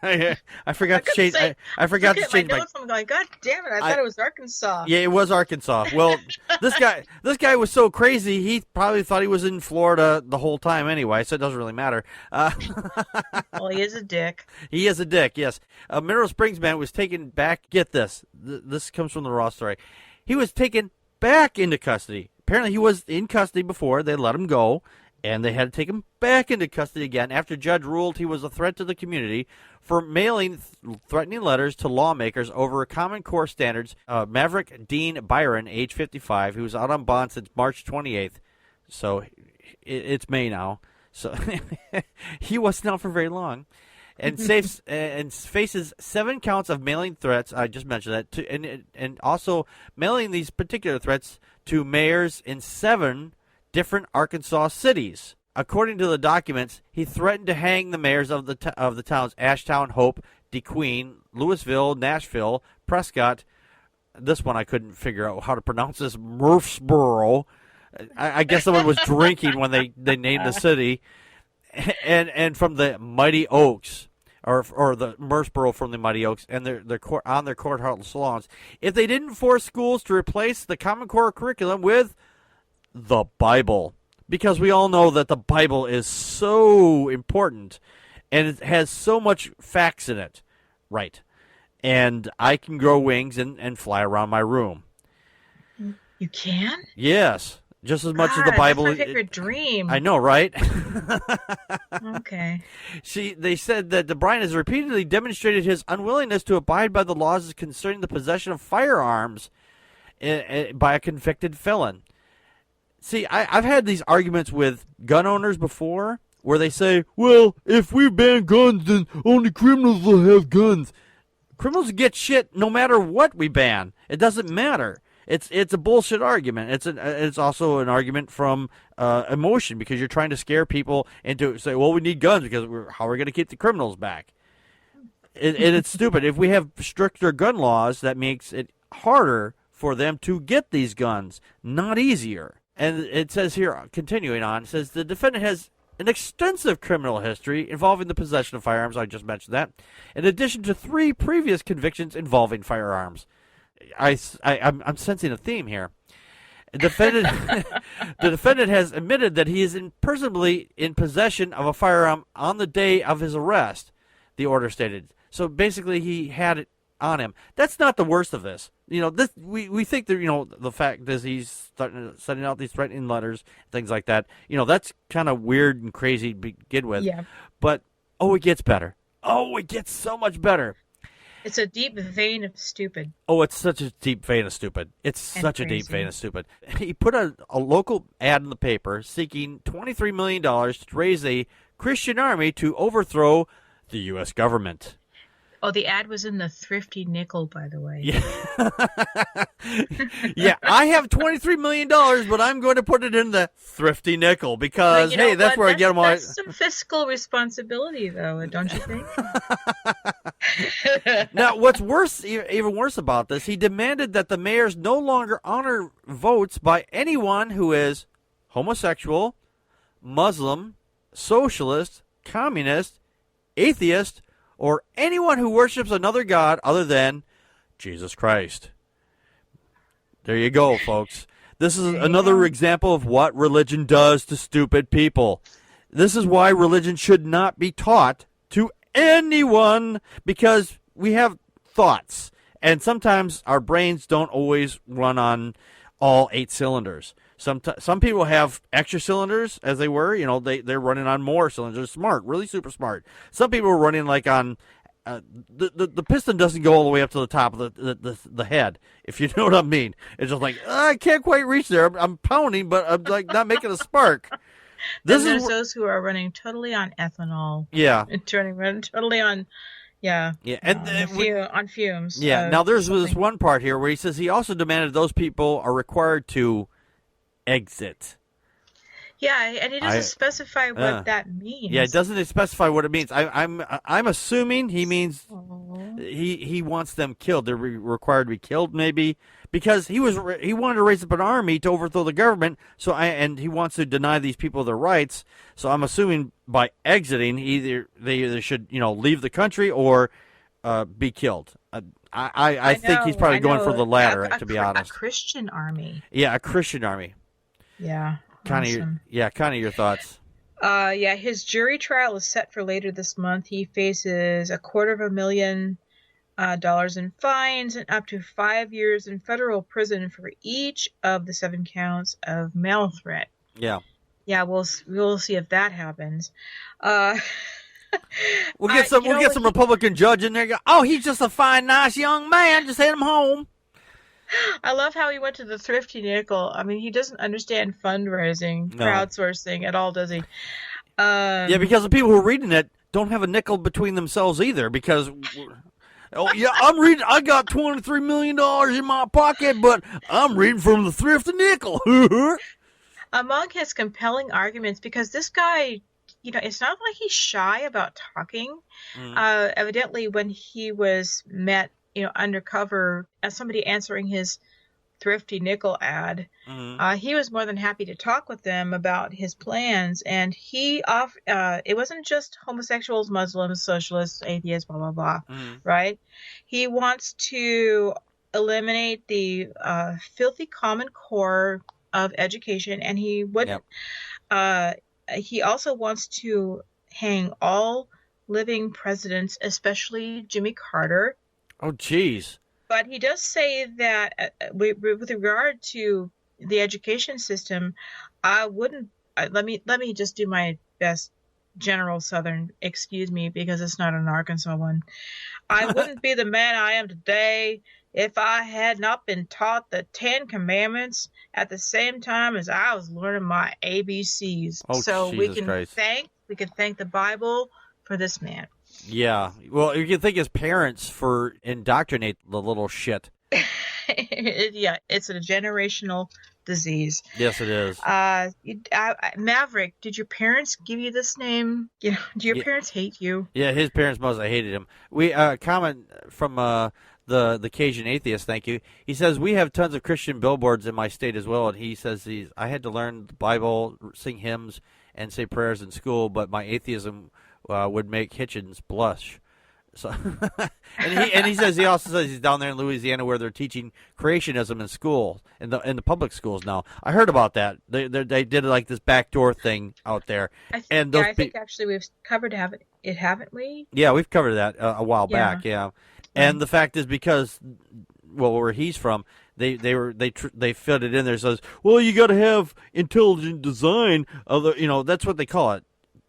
I forgot to change. I forgot to change my notes. I'm going, God damn it! I thought it was Arkansas. Yeah, it was Arkansas. Well, this guy was so crazy. He probably thought he was in Florida the whole time anyway. So it doesn't really matter. Well, he is a dick. He is a dick. Yes, a Mineral Springs man was taken back. Get this. This comes from the raw story. He was taken back into custody. Apparently, he was in custody before they let him go. And they had to take him back into custody again after judge ruled he was a threat to the community for mailing threatening letters to lawmakers over Common Core standards. Maverick Dean Byron, age 55, who was out on bond since March 28th. So it's May now. So he wasn't out for very long. And faces 7 counts of mailing threats. I just mentioned that. And also mailing these particular threats to mayors in 7 different Arkansas cities. According to the documents, he threatened to hang the mayors of the towns Ashtown, Hope, DeQueen, Louisville, Nashville, Prescott. This one I couldn't figure out how to pronounce this. Murfreesboro. I guess someone was drinking when they named the city. And from the Mighty Oaks, or the Murfreesboro from the Mighty Oaks, and their courthouse lawns, if they didn't force schools to replace the Common Core curriculum with the Bible, because we all know that the Bible is so important and it has so much facts in it, right? And I can grow wings and fly around my room. You can? Yes, just as much as the Bible. That's my favorite dream. I know, right? Okay. They said that Brian has repeatedly demonstrated his unwillingness to abide by the laws concerning the possession of firearms by a convicted felon. See, I've had these arguments with gun owners before where they say, well, if we ban guns, then only criminals will have guns. Criminals get shit no matter what we ban. It doesn't matter. It's a bullshit argument. It's also an argument from emotion because you're trying to scare people into say, well, we need guns because how are we going to keep the criminals back? And it's stupid. If we have stricter gun laws, that makes it harder for them to get these guns, not easier. And it says here, continuing on, it says the defendant has an extensive criminal history involving the possession of firearms. I just mentioned that. In addition to 3 previous convictions involving firearms. I'm sensing a theme here. The defendant has admitted that he is personally in possession of a firearm on the day of his arrest, the order stated. So basically he had it on him. That's not the worst of this. This we think that the fact is he's sending out these threatening letters, things like that. That's kind of weird and crazy to begin with. Yeah. But it gets better. It gets so much better. It's a deep vein of stupid. It's such a deep vein of stupid. It's such a deep vein of stupid. He put a local ad in the paper seeking $23 million to raise a Christian army to overthrow the U.S. government. Oh, the ad was in the Thrifty Nickel, by the way. Yeah, yeah. I have $23 million, but I'm going to put it in the Thrifty Nickel because, that's where I get them all. That's some fiscal responsibility, though, don't you think? Now, what's worse, even worse about this, he demanded that the mayors no longer honor votes by anyone who is homosexual, Muslim, socialist, communist, atheist, or anyone who worships another god other than Jesus Christ. There you go, folks. This is another example of what religion does to stupid people. This is why religion should not be taught to anyone, because we have thoughts, and sometimes our brains don't always run on all 8 cylinders. Some people have extra cylinders, as they were. They're running on more cylinders. Smart, really super smart. Some people are running like on the piston doesn't go all the way up to the top of the head, if you know what I mean. It's just like I can't quite reach there. I'm pounding, but I'm like not making a spark. There's those who are running totally on ethanol. Yeah, running totally on. Yeah, and on fumes. Yeah. Now there's this one part here where he says he also demanded those people are required to exit. Yeah, and he doesn't specify what that means. Yeah, it doesn't specify what it means. I'm assuming he means he wants them killed. They're required to be killed, maybe, because he wanted to raise up an army to overthrow the government. And he wants to deny these people their rights. So I'm assuming by exiting, they either should leave the country or be killed. I think he's probably going for the latter, to be honest. A Christian army. Yeah, a Christian army. Yeah. Connie, awesome. Your thoughts. His jury trial is set for later this month. He faces $250,000 in fines and up to 5 years in federal prison for each of the 7 counts of mail threat. Yeah. Yeah, we'll see if that happens. We'll get some Republican judge in there. Oh, he's just a fine, nice young man. Just head him home. I love how he went to the thrifty nickel. I mean, he doesn't understand fundraising, crowdsourcing at all, does he? Yeah, because the people who are reading it don't have a nickel between themselves either. Because, I'm reading. I got $23 million in my pocket, but I'm reading from the thrifty nickel. Among his compelling arguments, because this guy, it's not like he's shy about talking. Evidently, when he was met, undercover as somebody answering his thrifty nickel ad, he was more than happy to talk with them about his plans. And it wasn't just homosexuals, Muslims, socialists, atheists, blah, blah, blah, right? He wants to eliminate the filthy common core of education, and he wouldn't. He also wants to hang all living presidents, especially Jimmy Carter. Oh, geez. But he does say that with regard to the education system, I wouldn't. Let me just do my best general Southern. Excuse me, because it's not an Arkansas one. I wouldn't be the man I am today if I had not been taught the 10 Commandments at the same time as I was learning my ABCs. Oh, so Jesus we can thank the Bible for this man. Yeah. Well, you can thank his parents for indoctrinate the little shit. Yeah, it's a generational disease. Yes, it is. Maverick, did your parents give you this name? Do your parents hate you? Yeah, his parents must have hated him. We comment from the Cajun Atheist, thank you. He says, we have tons of Christian billboards in my state as well, and he says I had to learn the Bible, sing hymns, and say prayers in school, but my atheism would make Hitchens blush. So, and he says, he also says he's down there in Louisiana where they're teaching creationism in school, in the public schools now. I heard about that. They did like this backdoor thing out there. I think actually we've covered it, haven't we? Yeah, we've covered that a while back. Yeah, and the fact is because, where he's from, they fit it in there. Says, well, you got to have intelligent design. That's what they call it.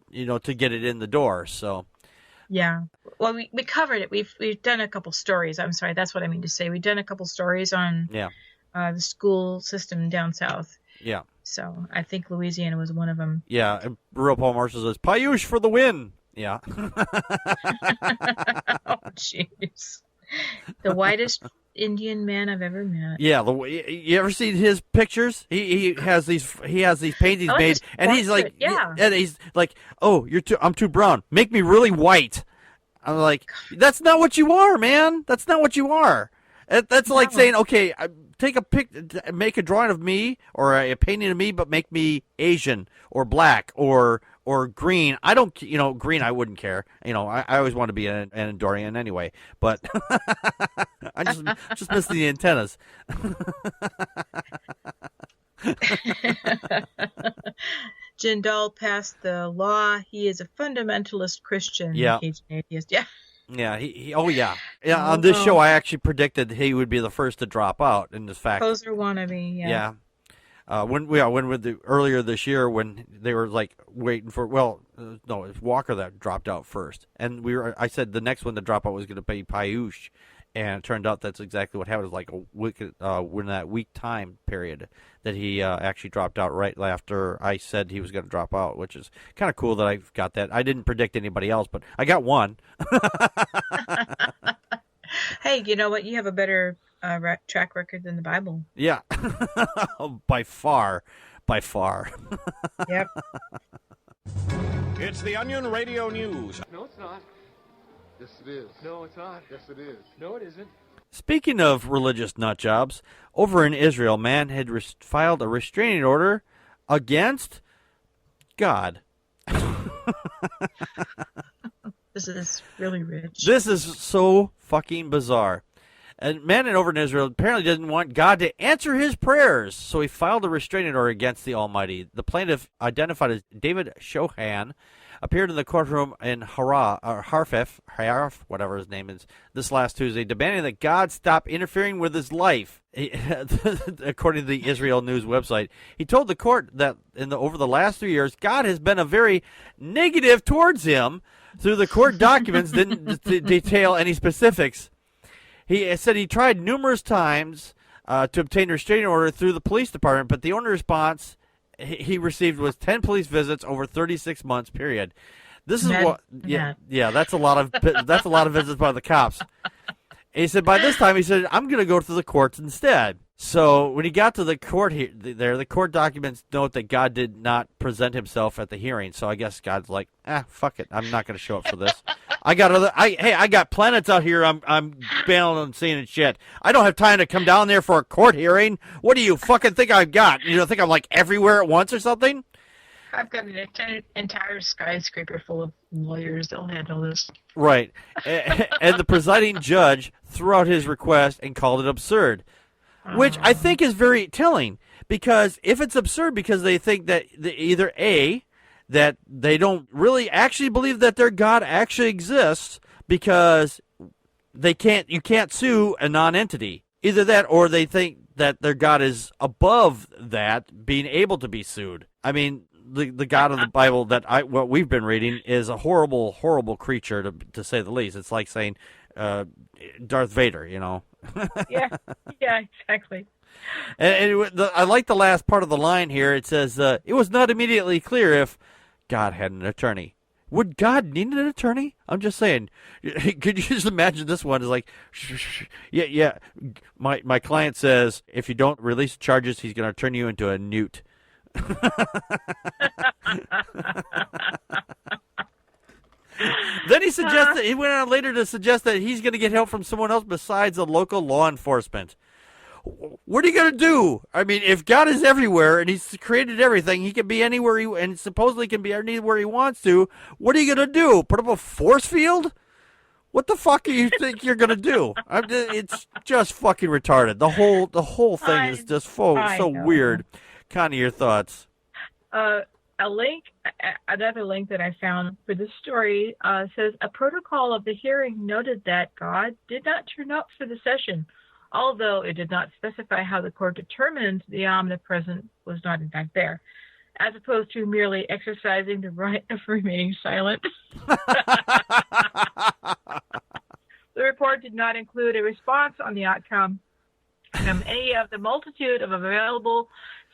To get it in the door. So. Yeah. Well, we covered it. We've done a couple stories. I'm sorry, that's what I mean to say. We've done a couple stories on the school system down south. Yeah. So I think Louisiana was one of them. Yeah. And Real Paul Marshall says, Paiush for the win. Yeah. Oh, jeez. The whitest Indian man I've ever met. Yeah, you ever seen his pictures? He has these paintings made, and he's like, and he's like, oh, I'm too brown. Make me really white. I'm like, that's not what you are, man. That's not what you are. That's like saying, okay, make a drawing of me or a painting of me, but make me Asian or black or green. I don't, green. I wouldn't care. I always want to be an Andorian anyway. But I just miss the antennas. Jindal passed the law. He is a fundamentalist Christian. Yeah. Atheist. Yeah. Yeah. Yeah. On this show, I actually predicted he would be the first to drop out. In this fact, poser wannabe. Yeah. Earlier this year when they were like waiting for, no, it was Walker that dropped out first, and I said the next one to drop out was going to be Paiush, and it turned out that's exactly what happened. It was like a week, when that week time period that he actually dropped out right after I said he was going to drop out, which is kind of cool that I got that. I didn't predict anybody else, but I got one. Hey, you know what? You have a better track record than the Bible. Yeah, by far. by far. Yep. It's the Onion Radio News. No, it's not. Yes, it is. No, it's not. Yes, it is. No, it isn't. Speaking of religious nutjobs, over in Israel, a man had filed a restraining order against God. This is really rich. This is so fucking bizarre. A man over in Israel apparently didn't want God to answer his prayers, so he filed a restraining order against the Almighty. The plaintiff, identified as David Shohan, appeared in the courtroom in Harf, whatever his name is, this last Tuesday, demanding that God stop interfering with his life. According to the Israel News website, he told the court that over the last 3 years, God has been a very negative towards him. Through the court documents, didn't detail any specifics. He said he tried numerous times to obtain a restraining order through the police department, but the only response he received was 10 police visits over 36 months period. This is that's a lot of visits by the cops. And he said by this time, I'm going to go to the courts instead. So when he got to the court the court documents note that God did not present himself at the hearing. So I guess God's like, fuck it, I'm not going to show up for this. I got planets out here. I'm bailing and seeing and shit. I don't have time to come down there for a court hearing. What do you fucking think I've got? You don't think I'm like everywhere at once or something? I've got an entire skyscraper full of lawyers. They'll handle this. Right. And the presiding judge threw out his request and called it absurd, which I think is very telling, because if it's absurd because they think that either A, that they don't really actually believe that their God actually exists because you can't sue a non-entity. Either that or they think that their God is above that, being able to be sued. I mean, the God of the Bible what we've been reading is a horrible, horrible creature, to say the least. It's like saying Darth Vader, you know. Yeah, exactly. And I like the last part of the line here. It says, it was not immediately clear if God had an attorney. Would God need an attorney? I'm just saying. Could you just imagine this one is like, yeah. My client says if you don't release charges, he's going to turn you into a newt. Then he went on later to suggest that he's going to get help from someone else besides the local law enforcement. What are you going to do? I mean, if God is everywhere and he's created everything, he can be anywhere and supposedly can be anywhere he wants to. What are you going to do? Put up a force field? What the fuck do you think you're going to do? It's just fucking retarded. The whole thing is just so weird. Connie, your thoughts? Another link that I found for this story says a protocol of the hearing noted that God did not turn up for the session, although it did not specify how the court determined the omnipresent was not in fact there, as opposed to merely exercising the right of remaining silent. The report did not include a response on the outcome from any of the multitude of available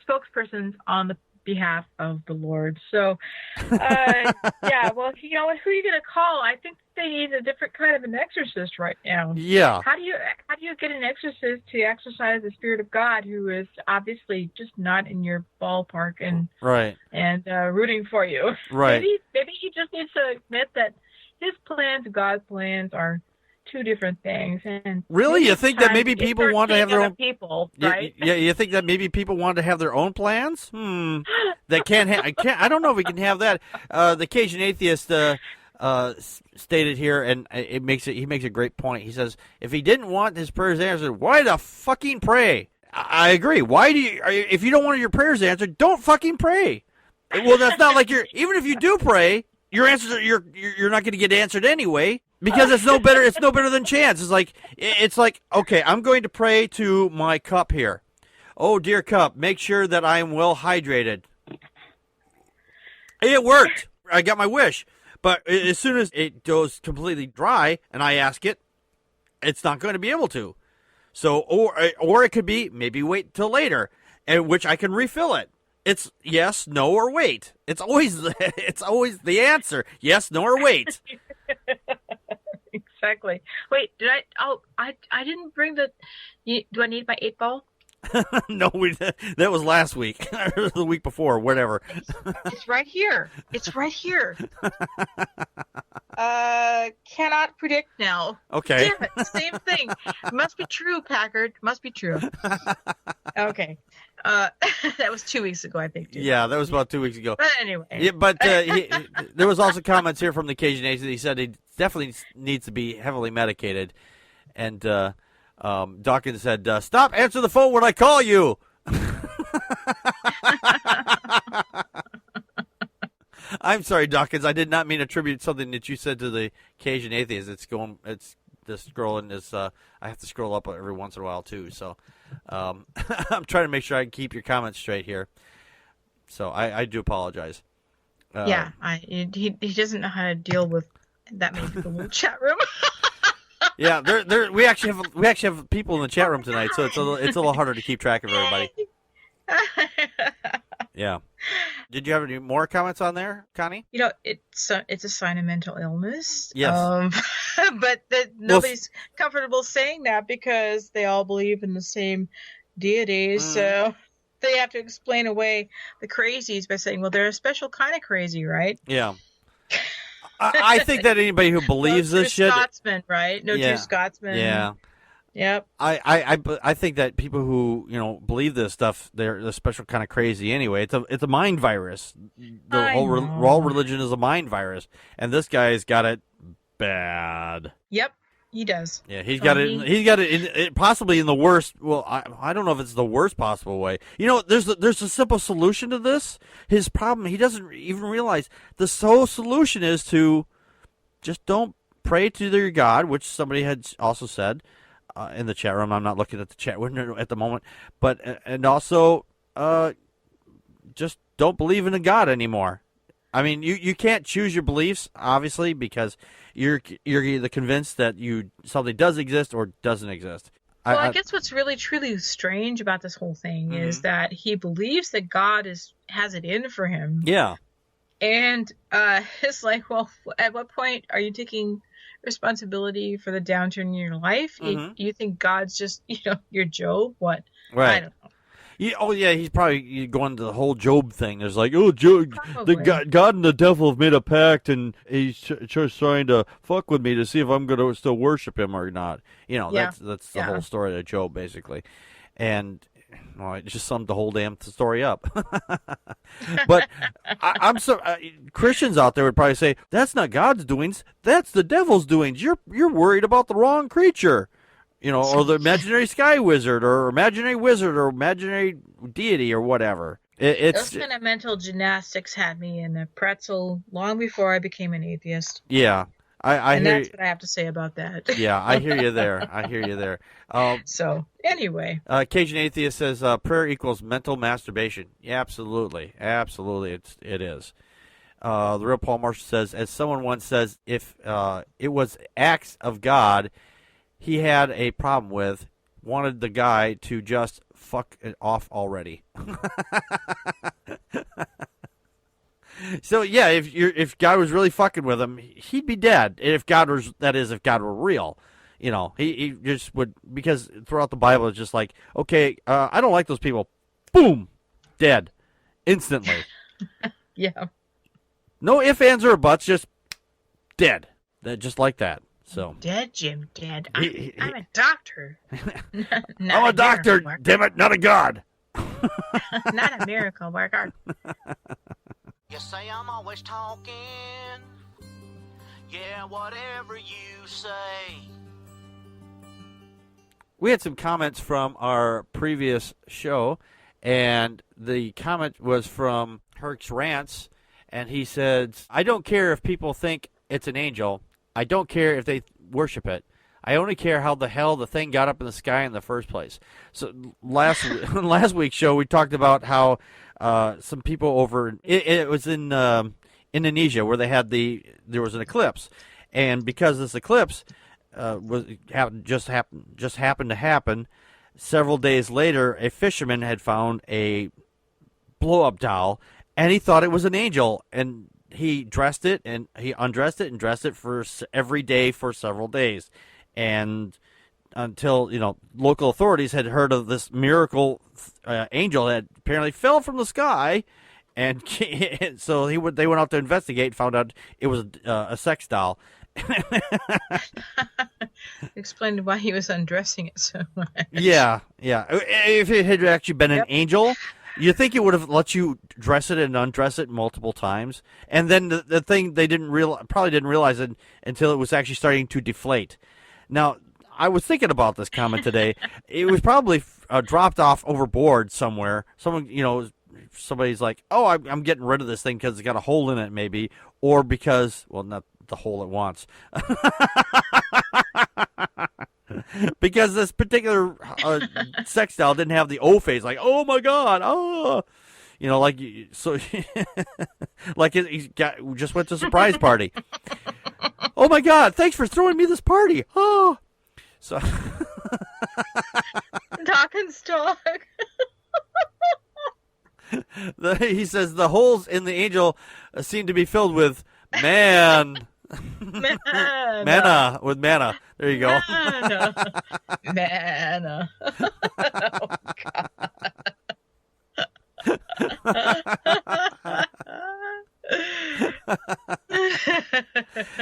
spokespersons on the behalf of the Lord. So, yeah, well, you know, who are you going to call? I think they need a different kind of an exorcist right now. Yeah. How do you get an exorcist to exercise the Spirit of God, who is obviously just not in your ballpark and rooting for you? Right. Maybe he just needs to admit that his plans and God's plans are two different things. And really, you think that maybe people want to have their own people, right? Yeah, you think that maybe people want to have their own plans? They can't. I don't know if we can have that. The Cajun atheist stated here, and he makes a great point. He says, if he didn't want his prayers answered, why the fucking pray? I agree. Why do you? If you don't want your prayers answered, don't fucking pray. Well, that's not like even if you do pray, your answers you're not going to get answered anyway. Because it's no better. It's no better than chance. It's like okay, I'm going to pray to my cup here. Oh dear cup, make sure that I am well hydrated. It worked. I got my wish. But as soon as it goes completely dry and I ask it, it's not going to be able to. So or it could be maybe wait till later, at which I can refill it. It's yes, no, or wait. It's always the answer. Yes, no, or wait. Exactly. Wait, did I didn't bring do I need my 8-ball? No, that was last week, or the week before, whatever. It's right here. It's right here. Cannot predict now. Okay. Damn it, same thing. Must be true, Packard. Must be true. Okay. That was 2 weeks ago, I think. Dude. Yeah, that was about 2 weeks ago. But anyway. Yeah, but there was also comments here from the Cajun Ace that he said he definitely needs to be heavily medicated. And Dawkins said, stop answering the phone when I call you. I'm sorry, Dawkins. I did not mean to attribute something that you said to the Cajun Atheist. It's this scroll, and I have to scroll up every once in a while too. So I'm trying to make sure I can keep your comments straight here. So I do apologize. Yeah, he doesn't know how to deal with that many people in the chat room. Yeah, we actually have people in the chat room tonight, so it's a little harder to keep track of everybody. Yeah. Did you have any more comments on there, Connie? You know, it's a sign of mental illness. Yes. But nobody's comfortable saying that because they all believe in the same deities. So they have to explain away the crazies by saying, well, they're a special kind of crazy, right? Yeah. I think that anybody who believes this shit, Scotsman, right? No true Scotsman. Yeah. Yep. I think that people who believe this stuff, they're a special kind of crazy anyway. It's a mind virus. All religion is a mind virus, and this guy's got it bad. Yep, he does. Yeah, he's got it. He's got it possibly in the worst. Well, I don't know if it's the worst possible way. There's a simple solution to this. His problem, he doesn't even realize the sole solution is to just don't pray to your God, which somebody had also said. In the chat room. I'm not looking at the chat window at the moment, but and also just don't believe in a God anymore. I mean, you can't choose your beliefs, obviously, because you're either convinced that something does exist or doesn't exist. Well, I guess what's really truly strange about this whole thing is that he believes that God has it in for him. Yeah. And it's like, well, at what point are you taking responsibility for the downturn in your life? You think God's just your Job? What? Right. I don't know. He's probably going to the whole Job thing. There's like, Job, God and the devil have made a pact, and he's just trying to fuck with me to see if I'm going to still worship him or not. That's the whole story of Job, basically. And it just summed the whole damn story up. But I'm so Christians out there would probably say that's not God's doings, that's the devil's doings. You're worried about the wrong creature, or the imaginary sky wizard, or imaginary wizard, or imaginary deity, or whatever. Those kind of mental gymnastics had me in a pretzel long before I became an atheist. Yeah. And that's what I have to say about that. Yeah, I hear you there. So, anyway. Cajun Atheist says prayer equals mental masturbation. Yeah, absolutely. Absolutely, it is. The real Paul Marshall says, as someone once says, if it was acts of God he had a problem with, wanted the guy to just fuck it off already. So yeah, if God was really fucking with him, he'd be dead. If God were real, he just would, because throughout the Bible it's just like, okay, I don't like those people, boom, dead, instantly. Yeah. No ifs, ands, or buts, just dead, just like that. So dead, Jim, dead. I'm a doctor. I'm a doctor, damn it, not a God. Not a miracle worker. You say I'm always talking, yeah, whatever you say. We had some comments from our previous show, and the comment was from Herc's Rants, and he said, I don't care if people think it's an angel. I don't care if they worship it. I only care how the hell the thing got up in the sky in the first place. So last week's show, we talked about how some people over it was in Indonesia where there was an eclipse, and because this eclipse just happened to happen, several days later, a fisherman had found a blow-up doll, and he thought it was an angel, and he undressed it and dressed it for every day for several days. And until local authorities had heard of this miracle angel that apparently fell from the sky, and so they went out to investigate, found out it was a sex doll. Explained why he was undressing it so much. Yeah. If it had actually been an angel, you think it would have let you dress it and undress it multiple times. And then the thing they probably didn't realize it until it was actually starting to deflate. Now, I was thinking about this comment today. It was probably dropped off overboard somewhere. Somebody's like, "Oh, I'm getting rid of this thing because it's got a hole in it, maybe," or because, well, not the hole it wants. Because this particular sex doll didn't have the O face, like, "Oh my God, oh," like so, like he just went to a surprise party. "Oh my God, thanks for throwing me this party." Oh, so Talk and stalk. He says the holes in the angel seem to be filled with manna. With manna. There you go. Manna.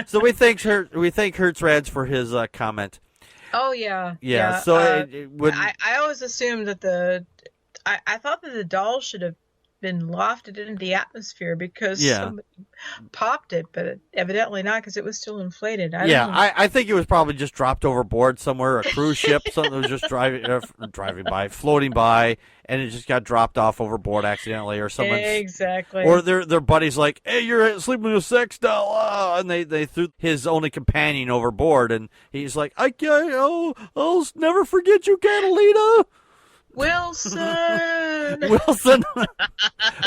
So we thank Hertzrads for his comment. Oh yeah. Yeah. So I always assumed that I thought that the doll should have been lofted into the atmosphere because somebody popped it, but evidently not because it was still inflated. I think it was probably just dropped overboard somewhere, a cruise ship, something was just driving by, floating by, and it just got dropped off overboard accidentally, or someone exactly, or their buddy's like, "Hey, you're sleeping with a sex doll," and they threw his only companion overboard, and he's like, I'll never forget you, Catalina." Wilson. Wilson.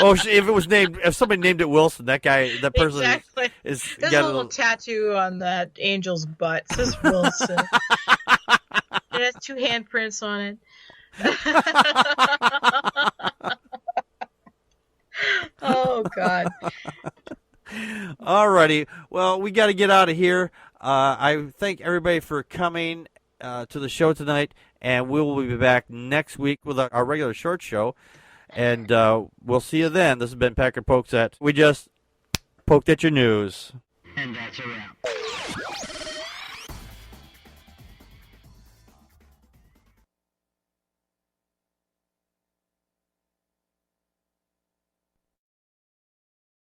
If somebody named it Wilson, that person exactly. is There's a little tattoo on that angel's butt. It says Wilson. It has 2 handprints on it. Oh God. Alrighty. Well, we got to get out of here. I thank everybody for coming to the show tonight, and we will be back next week with our regular short show, and we'll see you then. This has been Packard Pokes At. We just poked at your news. And that's a wrap.